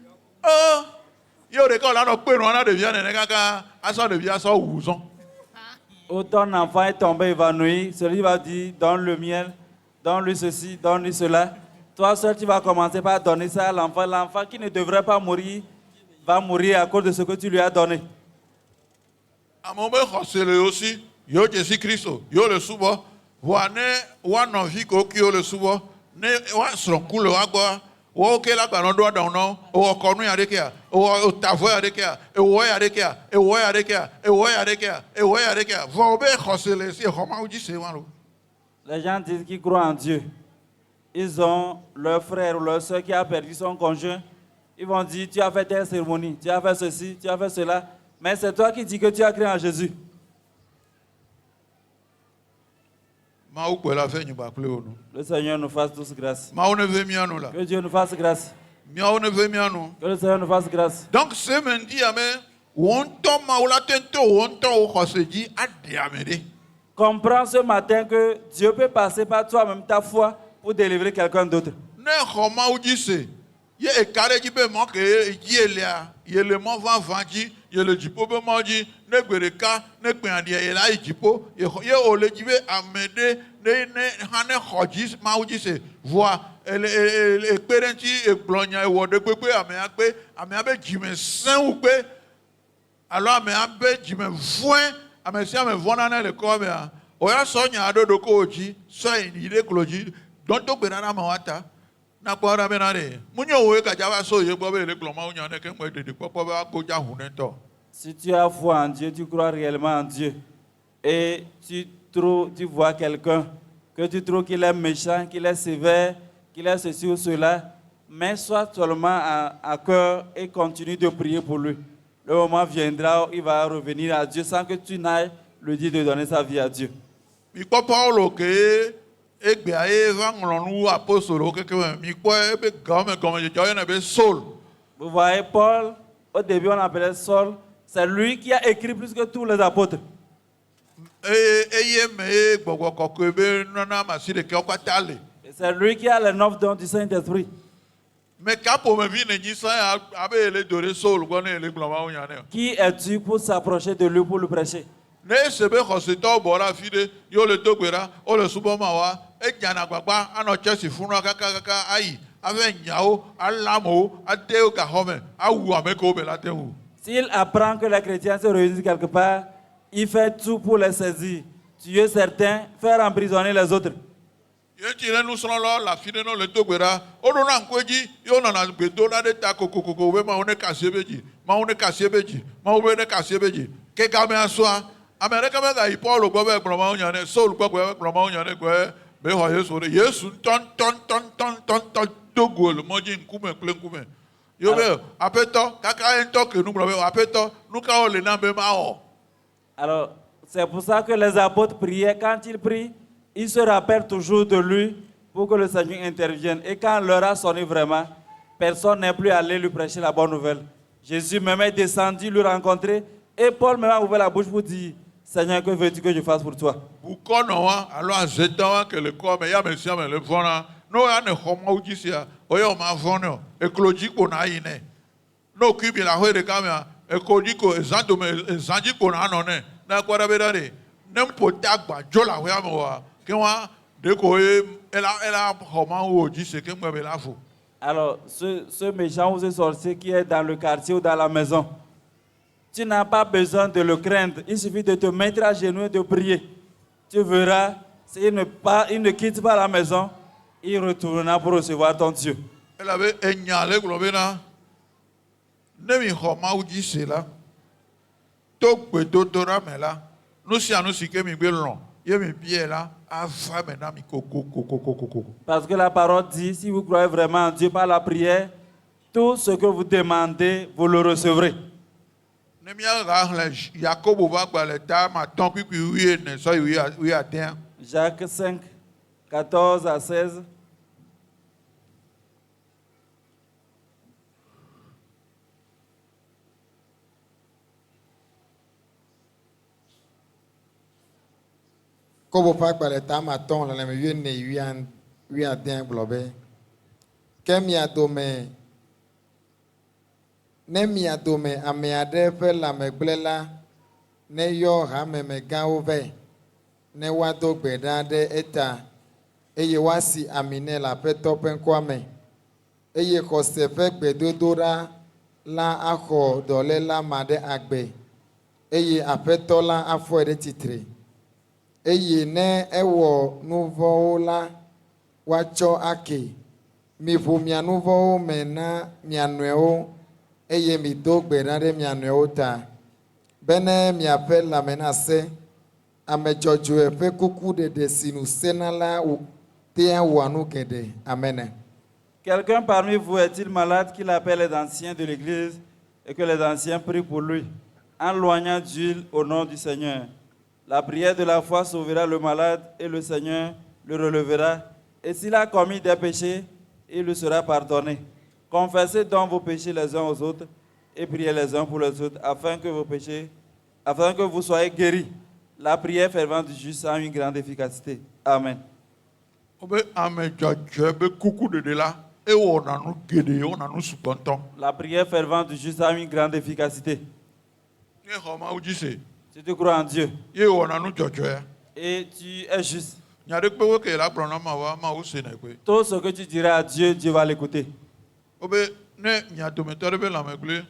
ye o ɖeka o la nɔ kpe nua na ɖevia nene kaka asɔ ɖevia sɔ wu zɔn. Autant l'enfant est tombé évanoui, celui va dire donne le miel, donne-lui ceci, donne-lui cela. Toi seul, tu vas commencer par donner ça à l'enfant. L'enfant qui ne devrait pas mourir va mourir à cause de ce que tu lui as donné. Amewo be xɔse le aussi yewo Jésus Kristo yewo le subɔ voa ne woa nɔvi kewo ke yewo le subɔ ne woa srɔ̃ku le woa gbɔa woawo ke la gbanɔ ɖo aɖaŋu na wo ewɔ kɔnu ya ɖekea ewɔ tavɔ ya ɖekea ewɔ ya ɖekea ewɔ ya ɖekea ewɔ ya ɖekea ewɔ ya ɖekea vɔ wo be xɔse le si exɔ mawo dzi se wa lo. Les gens disent qu'ils croient en Dieu. Ils ont leur frère ou leur soeur qui a perdu son conjoint. Ils vont dire, tu as fait telle cérémonie, tu as fait ceci, tu as fait cela. Mais c'est toi qui dis que tu as cru en Jésus. Mawu kpɔe la fɛ nyigba kple wo nu. Le Seigneur nous fasse tous grâce. Mawu ne ve mía nu la. Que Dieu nous fasse grâce. Míawo ne ve mía nu. Que le Seigneur nous fasse grâce. Donc semedi ame wo ŋutɔ mawu la te to wo ŋutɔ wo xɔse dzi aɖe ame ɖe. Comprends ce matin que Dieu peut passer par toi-même ta foi pour délivrer quelqu'un d'autre. Ne xɔ mawu dzi se ye eka ɖe dzi be mɔ ke dzi elia ye le mɔ vavã dzi ye le dziƒo be mɔ dzi ne gbe ɖeka ne gbea ɖia ye la yi dziƒo ye o le dzi be ame ɖe ne hã ne xɔ dzi mawu dzi se voa ekpe ɖe ŋuti egblɔ nya ewɔ ɖe kpekpe amea be dzime sẽ wu kpe alo amea be dzime vɔ̃e ame sia ame vɔ̃na ne le kɔ mea o ya sɔ nya ɖo ɖo ko wo dzi sɔ yi ɖe klo dzi dɔntɔ gbe ɖa me wa ta. Na kpɔ ɖa bena ɖe munyo wo gadza va so ye gbɔ be le gblɔ mawu nya ne ke ŋgbe ɖeɖi kpɔkpɔ be akpo dza hu ne tɔ. Si tu as foi en Dieu, tu crois réellement en Dieu, et tu vois quelqu'un que tu trouves qu'il est méchant, qu'il est sévère, qu'il est ceci ou cela, mais sois seulement à cœur et continue de prier pour lui. Le moment viendra où il va revenir à Dieu sans que tu n'ailles lui dire de donner sa vie à Dieu. Mi kpɔ Paulo ke egbea ye va ŋlɔ nu apostolo keke me mi kpɔ ebe gɔmedzedzɔ yena be Saul. Vous voyez Paul, au début on appelait Saul, c'est lui qui a écrit plus que tous les apôtres. Eye me ye gbɔgbɔ kɔkɔe be nɔna masi ɖeke wo katã le. C'est lui qui a les 9 dons du Saint-Esprit. Mais kaƒomevi ne nyi sã ya abe ele do ɖe Saul gbɔ ne ele gblɔ mawu nya ne. Qui es-tu pour s'approcher de lui pour le prêcher? Ne ese be xɔsetɔwo bɔ ɖe afi ɖe ye wole do gbe ɖa wole subɔ ma wa edzana gbagba anɔ tsɛsi funua kakaka ayi ave nyawo alamewo adewo gaxɔme awu ame kewo be la te wu. S'il apprend que les chrétiens se réunissent quelque part, il fait tout pour les saisir, tuer certains, faire emprisonner les autres. Ye tsi le nusrɔ̃lawo le afi ɖe ne le do gbe ɖa woɖona ŋkue dzi ye wonɔna gbe do ɖa ɖe ta kokokoko be mawu ne kasi ebe dzi mawu ne kasi ebe dzi mawu be ne kasi ebe dzi ke gamea sɔa ame ɖeke megayi Paulo gbɔ be gblɔ mawu nya ne Saul gbɔ be gblɔ mawu nya ne gbɔ be xɔ Yesu ɖe. Yesu tɔntɔntɔntɔntɔntɔn do go le mɔdzi ŋkume kple ŋkume. Yo be aƒetɔ kaka ye ŋutɔ ke nu gblɔ be aƒetɔ nu kawo le na be mawɔ. Alors, c'est pour ça que les apôtres priaient. Quand ils prient, ils se rappellent toujours de lui pour que le Seigneur intervienne. Et quand l'heure a sonné vraiment, personne n'est plus allé lui prêcher la bonne nouvelle. Jésus même est descendu lui rencontrer et Paul même a ouvert la bouche pour dire, Seigneur, que veux-tu que je fasse pour toi? Bukɔnɔ wa alo azetɔ wa ke le kɔ me ya me sia me le vɔna. No ya ne xɔ Mawu dzi sia, o ya o ma vɔ ne o. Eklo dzi ko na yi ne. No kui bi la hoe ɖeka mea, eklo dzi ko ezã dome ezã dzi ko na anɔ ne. Na kɔ ɖe be ɖa ɖe. Ne ƒo ta gba dzo le ahoea me oa, ke wa ɖe ko ye ela xɔ Mawu o dzi se ke ŋgbe be la vo. Alors, ce méchant ou ce sorcier qui est dans le quartier ou dans la maison, tu n'as pas besoin de le craindre. Il suffit de te mettre à genoux et de prier. Tu verras, s'il ne quitte pas la maison, il retournera pour recevoir ton Dieu. Ela be enya le gblɔ be na ne mi xɔ Mawu dzi se la, to gbedodoɖa me la, nu sia nu si ke mi gbe lɔ̃ ye mi bia la ava me na mi kokokokokoko. Parce que la parole dit, si vous croyez vraiment en Dieu par la prière, tout ce que vous demandez, vous le recevrez. Ne miaga xlẽ Yakobo ƒe agbalẽ ta matɔ̃ kpikpui 14 sɔ yi 11. Jacques 5, 14 à 16. Kobo ƒe agbalẽ ta matɔ̃ xexlẽme 14 gblɔ be, ke mia dome ne mia dome ame aɖe ƒe lãmegblẽ la ne yɔ hamemegãwo vɛ ne woado gbe ɖa ɖe eta eye woasi ami nɛ le Aƒetɔ ƒe ŋkɔa me eye xɔse ƒe gbedodoɖa la axɔ dɔléla ma ɖe agbe eye Aƒetɔ la afɔe ɖe tsitre eye ne ewɔ nu vɔ̃wo la woatsɔ ake miʋu mia nu vɔ̃wo me na mia nɔewo eye mido gbe ɖa ɖe mia nɔewo ta be ne miaƒe lãme nasẽ ame dzɔdzɔe ƒe kuku ɖeɖe si nu sena la tea wɔa nu geɖe. Amen. Quelqu'un parmi vous est-il malade qu'il appelle les anciens de l'église et que les anciens prient pour lui en loignant d'huile au nom du Seigneur? La prière de la foi sauvera le malade et le Seigneur le relèvera. Et s'il a commis des péchés, il lui sera pardonné. Confessez donc vos péchés les uns aux autres et priez les uns pour les autres afin que vous soyez guéris. La prière fervente du juste a une grande efficacité. Amen. Obe ame dzɔdzɔe be kuku ɖeɖe la ewɔna nu geɖe wɔna nu sugbɔntɔ. La prière fervente du juste a une grande efficacité. Ne xɔ Mawu dzi se. Si tu crois en Dieu Ye wɔna nu dzɔdzɔe. et tu es juste, Nya ɖe kpe wo ke la gblɔ na Mawu Mawu se nɛ kpe. tout ce que tu diras à Dieu, Dieu va l'écouter. Obe ne mia dometɔ ɖe be lãmegblẽ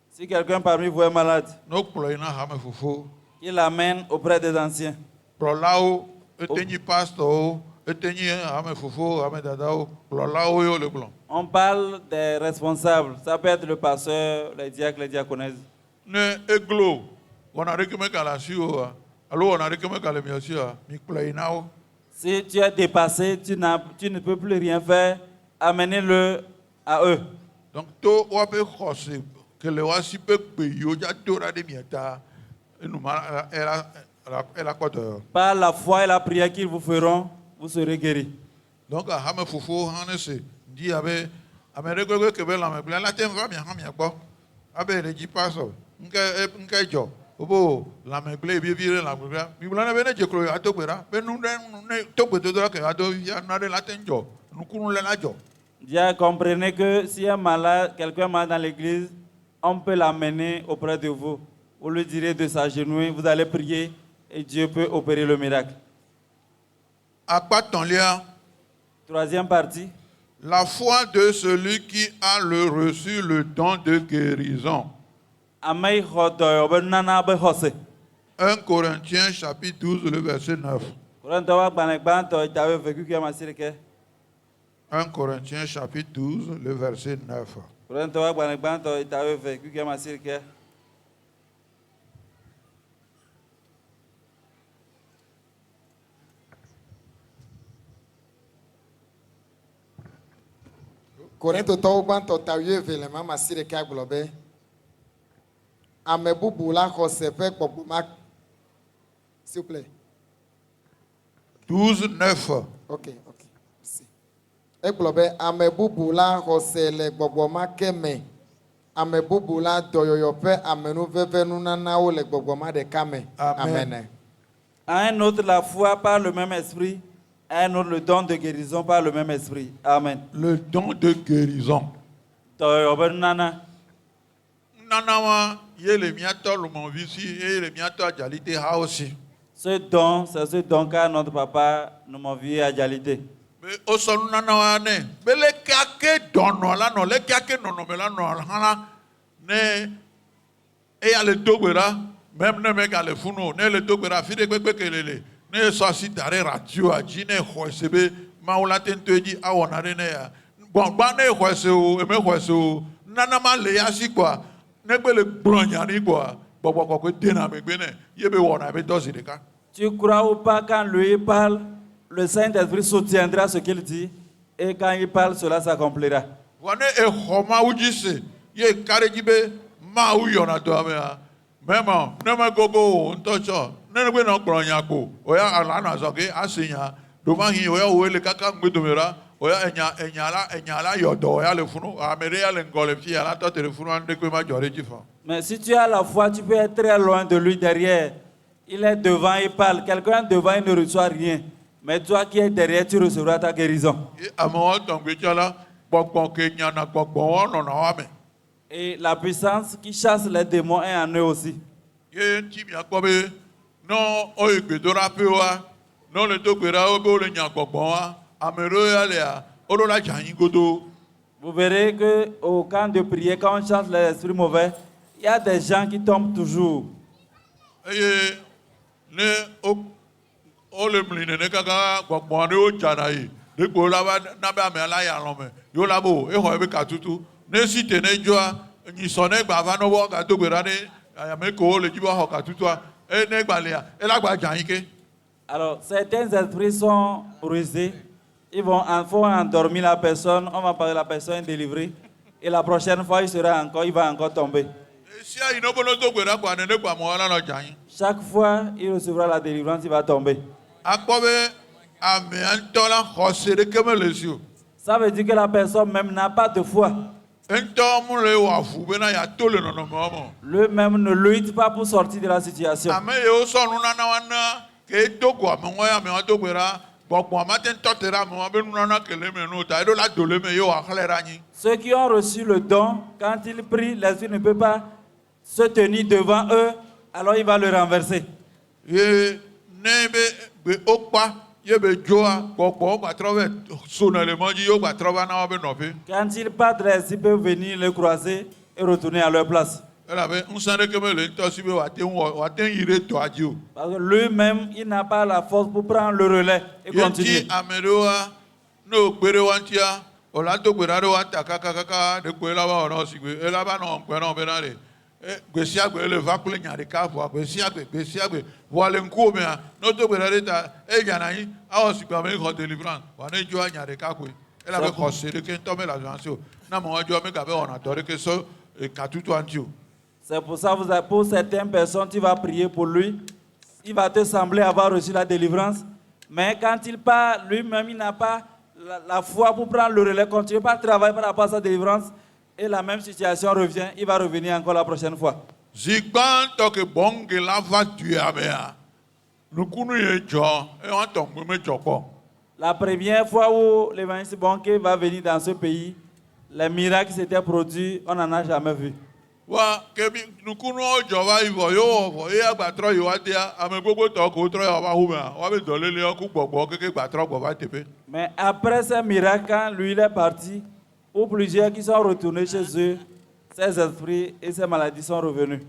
Si quelqu'un parmi vous est malade, ne kplɔ yina hame fofo. qu'il l'amène auprès des anciens. Kplɔlawo ete nyi pastɔwo ete nyi hame fofo hame dadawo kplɔlawo yo le gblɔ. On parle des responsables. Ça peut être le pasteur, les diacres, les diaconesses. Ne eglo wɔna ɖeke meka le asi o alo wɔna ɖeke meka le mia si o mi kplɔ yina wo. Si tu es dépassé, tu ne peux plus rien faire, amenez-le à eux. Donc to woaƒe xɔse ke le woasi ƒe gbe yiwo dza do ɖa ɖe mia ta enuma ela kɔ dɔ. Par la foi et la prière qu'ils vous feront, vous serez guéris. Donc hame fofo hã ne se di abe ame ɖe gbegbe ke be lãmegblẽ la te va mia hã mia gbɔ abe ɖe dzi pasɔ nke dzɔ wobo lãmegblẽ bibi ɖe lãmegblẽ mi gblɔ ne be ne dze klo ado gbe ɖa be nu ɖe ne to gbedodo la ke ado via nu aɖe la te dzɔ nukunu le la dzɔ. Déjà, comprenez que si un malade, quelqu'un malade dans l'église, on peut l'amener auprès de vous. Vous lui direz de s'agenouiller, vous allez prier et Dieu peut opérer le miracle. Akpa tɔ̃lia. Troisième partie. La foi de celui qui a reçu le don de guérison. 1 Corinthiens chapitre 12, le verset 9. 1 Corinthiens chapitre 12, le verset 9. Korintotɔwo gbãtɔ ta 8 le mama si ɖeka gblɔ be ame bubu la xɔ se ƒe gbɔgbɔ ma. S'il vous plaît. 12:9. Ok. Si. Egblɔ be ame bubu la xɔ se le gbɔgbɔ ma ke me. Ame bubu la dɔyɔyɔ ƒe amenuveve nunanawo le gbɔgbɔ ma ɖeka me. Amen. À un autre la foi par le même esprit, à un autre le don de guérison par le même esprit. Amen. Le don de guérison. Nana. Nanawa, le miato lumovisi, le miato ajalite ha aussi. Ce don, c'est ce don qu'a notre papa nous m'a vu à Jalite. Mais au sol nanawa ne, mais le kake dono la no, le kake nono me la no hala ne e ale dogbera, même ne me gale funo, ne le dogbera fide kwekwe kelele, ne so si dare radio a jine khoisebe maula tento di awona ne ya. Bon ba ne khoise o, e me khoise o, nanama le ya si kwa, ne gbe le bronya ni kwa. Tu crois ou pas quand lui parle, le Saint-Esprit soutiendra ce qu'il dit et quand il parle, cela s'accomplira. Mais si tu as la foi, tu peux être très loin de lui derrière. Il est devant, il parle. Quelqu'un devant, il ne reçoit rien. Mais toi qui es derrière, tu recevras ta guérison. Et la puissance qui chasse les démons est en eux aussi. Vous verrez qu'au camp de prière, quand on chasse les esprits mauvais, il y a des gens qui tombent toujours. Alors, certains esprits sont rusés. Ils vont endormir la personne, on va parler de la personne délivrée. Et la prochaine fois, il va encore tomber. Chaque fois, il recevra la délivrance, il va tomber. Ça veut dire que la personne même n'a pas de foi. Lui-même ne lutte pas pour sortir de la situation. Ceux qui ont reçu le don, quand ils prient, l'esprit ne peut pas se tenir devant eux, alors il va le renverser. Quand ils partent, l'esprit peut venir les croiser et retourner à leur place. Parce que lui-même, il n'a pas la force pour prendre le relais et continuer. C'est pour ça que pour certaines personnes, tu vas prier pour lui. Il va te sembler avoir reçu la délivrance. Mais quand il parle, lui-même, il n'a pas la foi pour prendre le relais, continuer par travailler par rapport à sa délivrance. Et la même situation revient. Il va revenir encore la prochaine fois. La première fois où l'évangile Bonke va venir dans ce pays, les miracles qui s'étaient produits, on n'en a jamais vu. Mais après ces miracles, quand lui il est parti, pour plusieurs qui sont retournés chez eux, ces esprits et ces maladies sont revenus.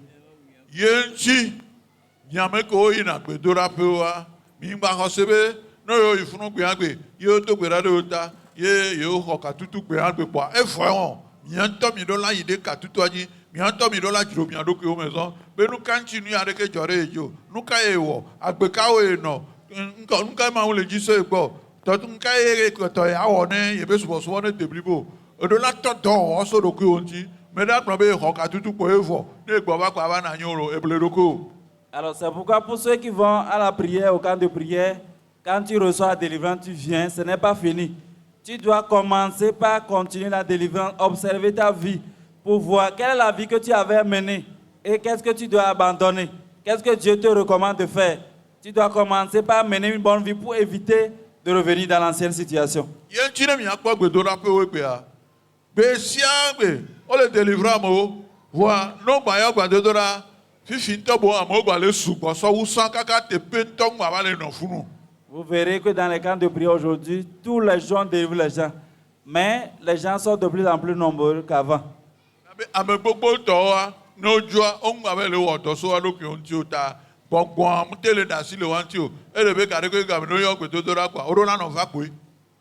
Odola toto oso do kuonti. Meda probe hoka tutu po evo. Ne gboba kwa ba na nyoro ebleroko. Alors c'est pourquoi pour ceux qui vont à la prière, au camp de prière, quand tu reçois la délivrance, tu viens, ce n'est pas fini. Tu dois commencer par continuer la délivrance, observer ta vie pour voir quelle est la vie que tu avais menée et qu'est-ce que tu dois abandonner. Qu'est-ce que Dieu te recommande de faire. Tu dois commencer par mener une bonne vie pour éviter de revenir dans l'ancienne situation. Yen chine mi akwa gbedora pe we pe a. Be sia gbe, o le délivrer mo. Wa no gba ya gba dodora. Fifi nto bo amo gba le sugbo so wusan kaka te pe nto gba ba le no funu. Vous verrez que dans les camps de prière aujourd'hui, tous les gens délivrent les gens. Mais les gens sont de plus en plus nombreux qu'avant. Ame gbogbo to wa no jua o gba be le wo to so wa loke on ti o ta. Gbọ̀ngbọ̀n mutele dasi le wan ti o. Ele be kare ko ga no yo gbe dodora kwa. Oro na no va pe.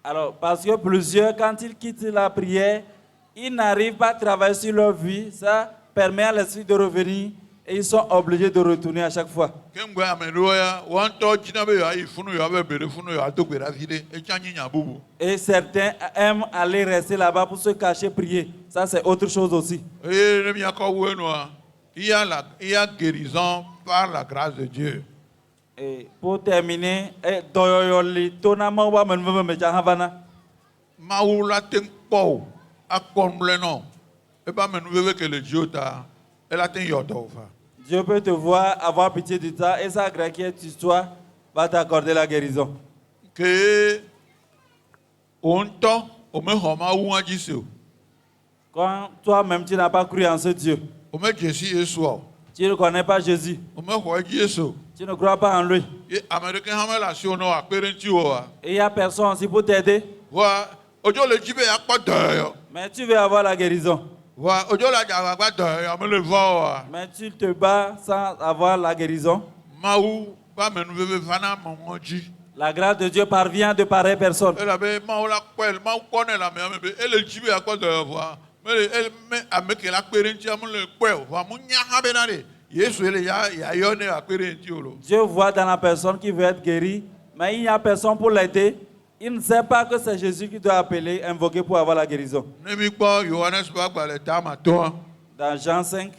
Alors, parce que plusieurs, quand ils quittent la prière, ils n'arrivent pas à travailler sur leur vie. Ça permet à l'esprit de revenir et ils sont obligés de retourner à chaque fois. Kemgbe amero ya wan to jina be ya ifunu yo be bere funu yo atogbe ra vide e chanyi nya bubu. Et certains aiment aller rester là-bas pour se cacher, prier. Ça, c'est autre chose aussi. Et ne mi akọ wo enu a. Il y a guérison par la grâce de Dieu. Et pour terminer, doyoyoli tonama wa menveme mejahavana. Maoula ten po akomle no. E ba menu veve que le Dieu ta. Elle a ten yodo fa. Dieu peut te voir, avoir pitié de toi et sa grâce qui est sur toi va t'accorder la guérison. Que onto o me homa wu ajise o. Quand toi-même tu n'as pas cru en ce Dieu, O me Jésus Yesu o. tu ne connais pas Jésus, O me ho Yesu. tu ne crois pas en lui. E American hamela si ono apere nti o a. Et il n'y a personne aussi pour t'aider, Wa ojo le jibe akpa doyo. mais tu veux avoir la guérison. Wa ojo la jawa akpa doyo me le va o a. Mais tu te bats sans avoir la guérison. Maou ba menu veve fana monji. La grâce de Dieu parvient de pareilles personnes. Elle avait maoula kwel mau connaît la mais elle jibe akpa doyo va. Elle me ameke la kperentia mo le kwel va mo nya ha benare. Yesu ele ya yone akperenti olo. Dieu voit dans la personne qui veut être guérie, mais il n'y a personne pour l'aider. Il ne sait pas que c'est Jésus qui doit appeler, invoquer pour avoir la guérison. Nemi kpo Johannes ba gba le ta maton. Dans Jean 5,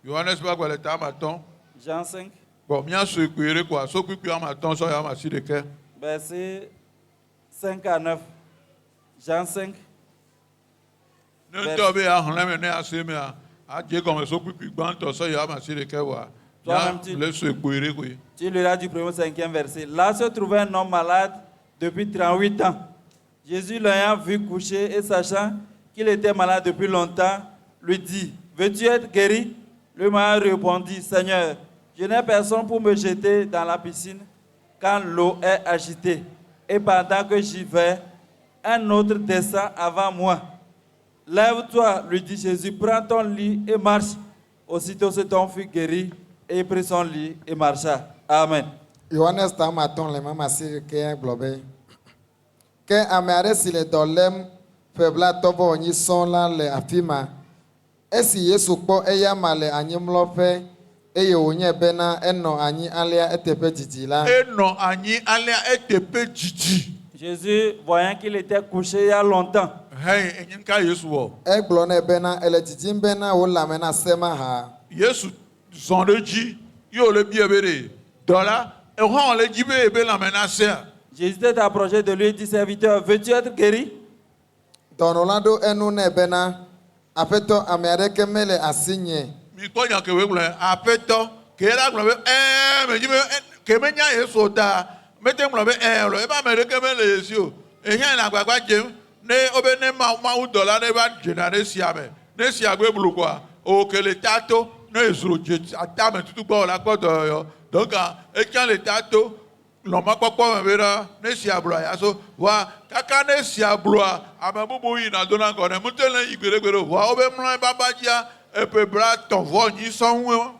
Johannes ba gba le ta maton. Jean 5, Bon, mia so ekpere kwa so pipi amaton so ya ma si de ke. versets 5 à 9. Jean 5, Ne to be ya hon me ne aseme a je comme so pipi gbanto so ya ma si de ke wa. Ya le so ekpere ko. tu liras du 1er au 5e verset. Là se trouvait un homme malade depuis 38 ans. Jésus l'ayant vu coucher et sachant qu'il était malade depuis longtemps, lui dit, veux-tu être guéri? Le malade répondit, Seigneur, je n'ai personne pour me jeter dans la piscine quand l'eau est agitée. Et pendant que j'y vais, un autre descend avant moi. Lève-toi, lui dit Jésus, prends ton lit et marche. Aussitôt cet homme fut guéri et il prit son lit et marcha. Amen. Yohanes ta maton le mama siri ke globe. Ke ame are si le dolem febla tobo nyi son la le afima. Esi Yesu kpɔ eya ma le anyimlɔƒe eye wònye bena enɔ anyi alea eteƒe dzidzi la. Eno anyi alia etepe jiji. Jésus, voyant qu'il était couché il y a longtemps, Hey, enyin ka Yesu wo. Egblɔ nɛ bena ele dzidzim bena wòle ame na sema ha. Yesu zɔn ɖe dzi yo le bie be de. Dɔla ehɔn le dzi be ebe la me na se. Jésus s'est approché de lui et dit, serviteur, veux-tu être guéri? Dɔnɔla ɖo enu nɛ bena aƒetɔ ame aɖeke mele asi nye. Mi kpɔ nya ke we gblɔ aƒetɔ ke la gblɔ be me dzi be ke me nya Yesu o ta me te gblɔ be lo eba me ɖeke me le Yesu o. Ehia le agbagba dzem ne obe ne mawu dɔla ne va dzena ne sia me. Ne sia gbe blu koa o ke le tato ne ezro dze atame tutu gbɔ la kpɔ dɔyɔ. Donc etsia le tato lɔmakpɔkpɔ me be na ne sia blua ya so wa kaka ne sia blua ame bubu yina do na ŋgɔ ne mute le yi gbeɖegbeɖe o wa wo be mlɔ baba dzia epe bla tɔvɔ nyi sɔŋue.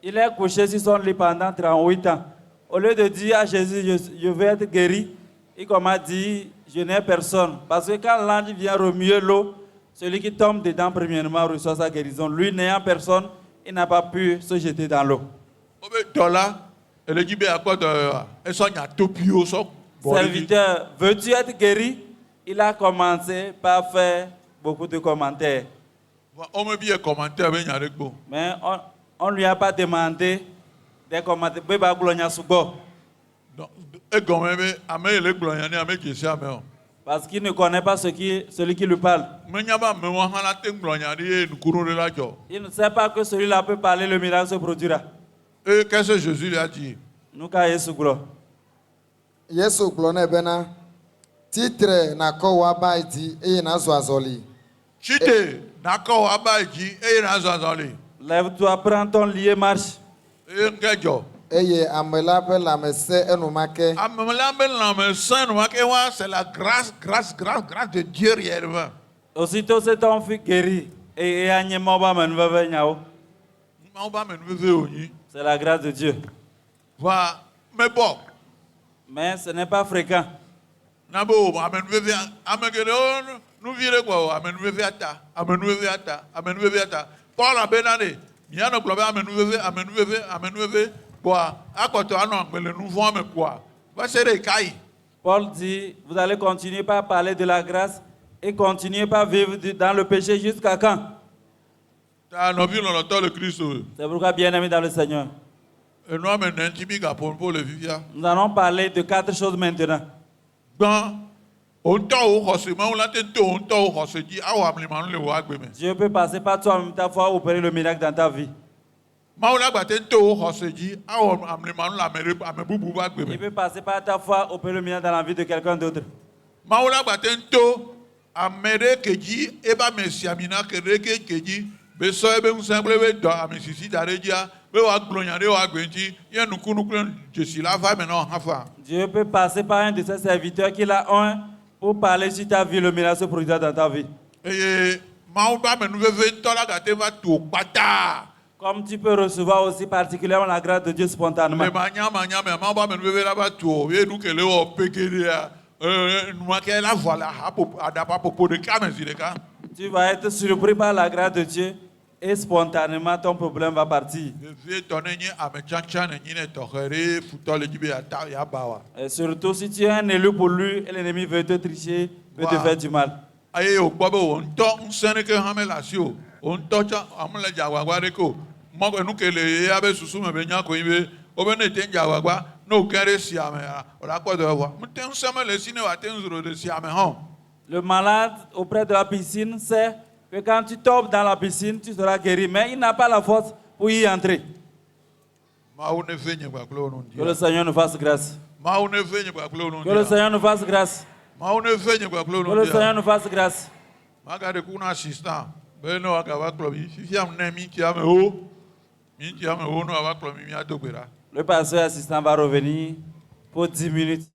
Il est couché sur son lit pendant 38 ans. Au lieu de dire à Jésus, je vais être guéri, il commence à dire, je n'ai personne. Parce que quand l'ange vient remuer l'eau, celui qui tombe dedans premièrement reçoit sa guérison. Lui n'ayant personne, il n'a pas pu se jeter dans l'eau. Obe dɔla ele dzi be akpɔ dɔyɔa esɔ nya topiwo sɔ bɔ ɖe dzi. Serviteur, veux-tu être guéri? Il a commencé par faire beaucoup de commentaires. On me bien commentaire avec Nyareko. Mais on ne lui a pas demandé des commentaires. Beba Glonia Sugo. Et quand même, amé le gloyani amé qui s'est amé. Parce qu'il ne connaît pas celui qui lui parle. Mais n'y a pas me voir la tête gloyani et nous courons de la joie. Il ne sait pas que celui-là peut parler, le miracle se produira. Et qu'est-ce que Jésus lui a dit? Nous ka Yesu glo. Yesu gblɔ nɛ bena titre nakɔ wɔ aba dzi eye nazɔ azɔli. Chite, d'accord, abaji, et nazazali. Lève-toi, prends ton lit et marche. Et n'gejo. Eye ame la ƒe lãmesẽ enumake. Amela ben la saint, c'est la grâce de Dieu réellement. Aussitôt cet homme fut guéri. Et Anyemba Menveve Nyao. C'est la grâce de Dieu. Va, mais bon. Mais ce n'est pas fréquent. Nabo, amenveve, amegedon, nous virons quoi, amenveve ata, amenveve ata, amenveve ata. Paul a benane, miano globe amenveve, quoi, à quoi tu as non, mais le nouveau homme quoi. Va se recailler. Paul dit, vous allez continuer par parler de la grâce et continuer par vivre dans le péché jusqu'à quand? C'est pourquoi, bien-aimé dans le Seigneur, nous allons parler de 4 choses maintenant. Dieu peut passer par toi en même temps pour opérer le miracle dans ta vie. Il peut passer par ta foi opérer le miracle dans la vie de quelqu'un d'autre. Dieu peut passer par un de ses serviteurs qu'il a un pour parler sur ta vie, le miracle se produira dans ta vie. Comme tu peux recevoir aussi particulièrement la grâce de Dieu spontanément. Tu vas être surpris par la grâce de Dieu et spontanément ton problème va partir. Et surtout si tu es un élu pour lui et l'ennemi veut te tricher, veut te faire du mal. Le malade auprès de la piscine sait que quand tu tombes dans la piscine, tu seras guéri, mais il n'a pas la force pour y entrer. Que le Seigneur nous fasse grâce. Que le Seigneur nous fasse grâce. Que le Seigneur nous fasse grâce. Le pasteur assistant va revenir pour 10 minutes.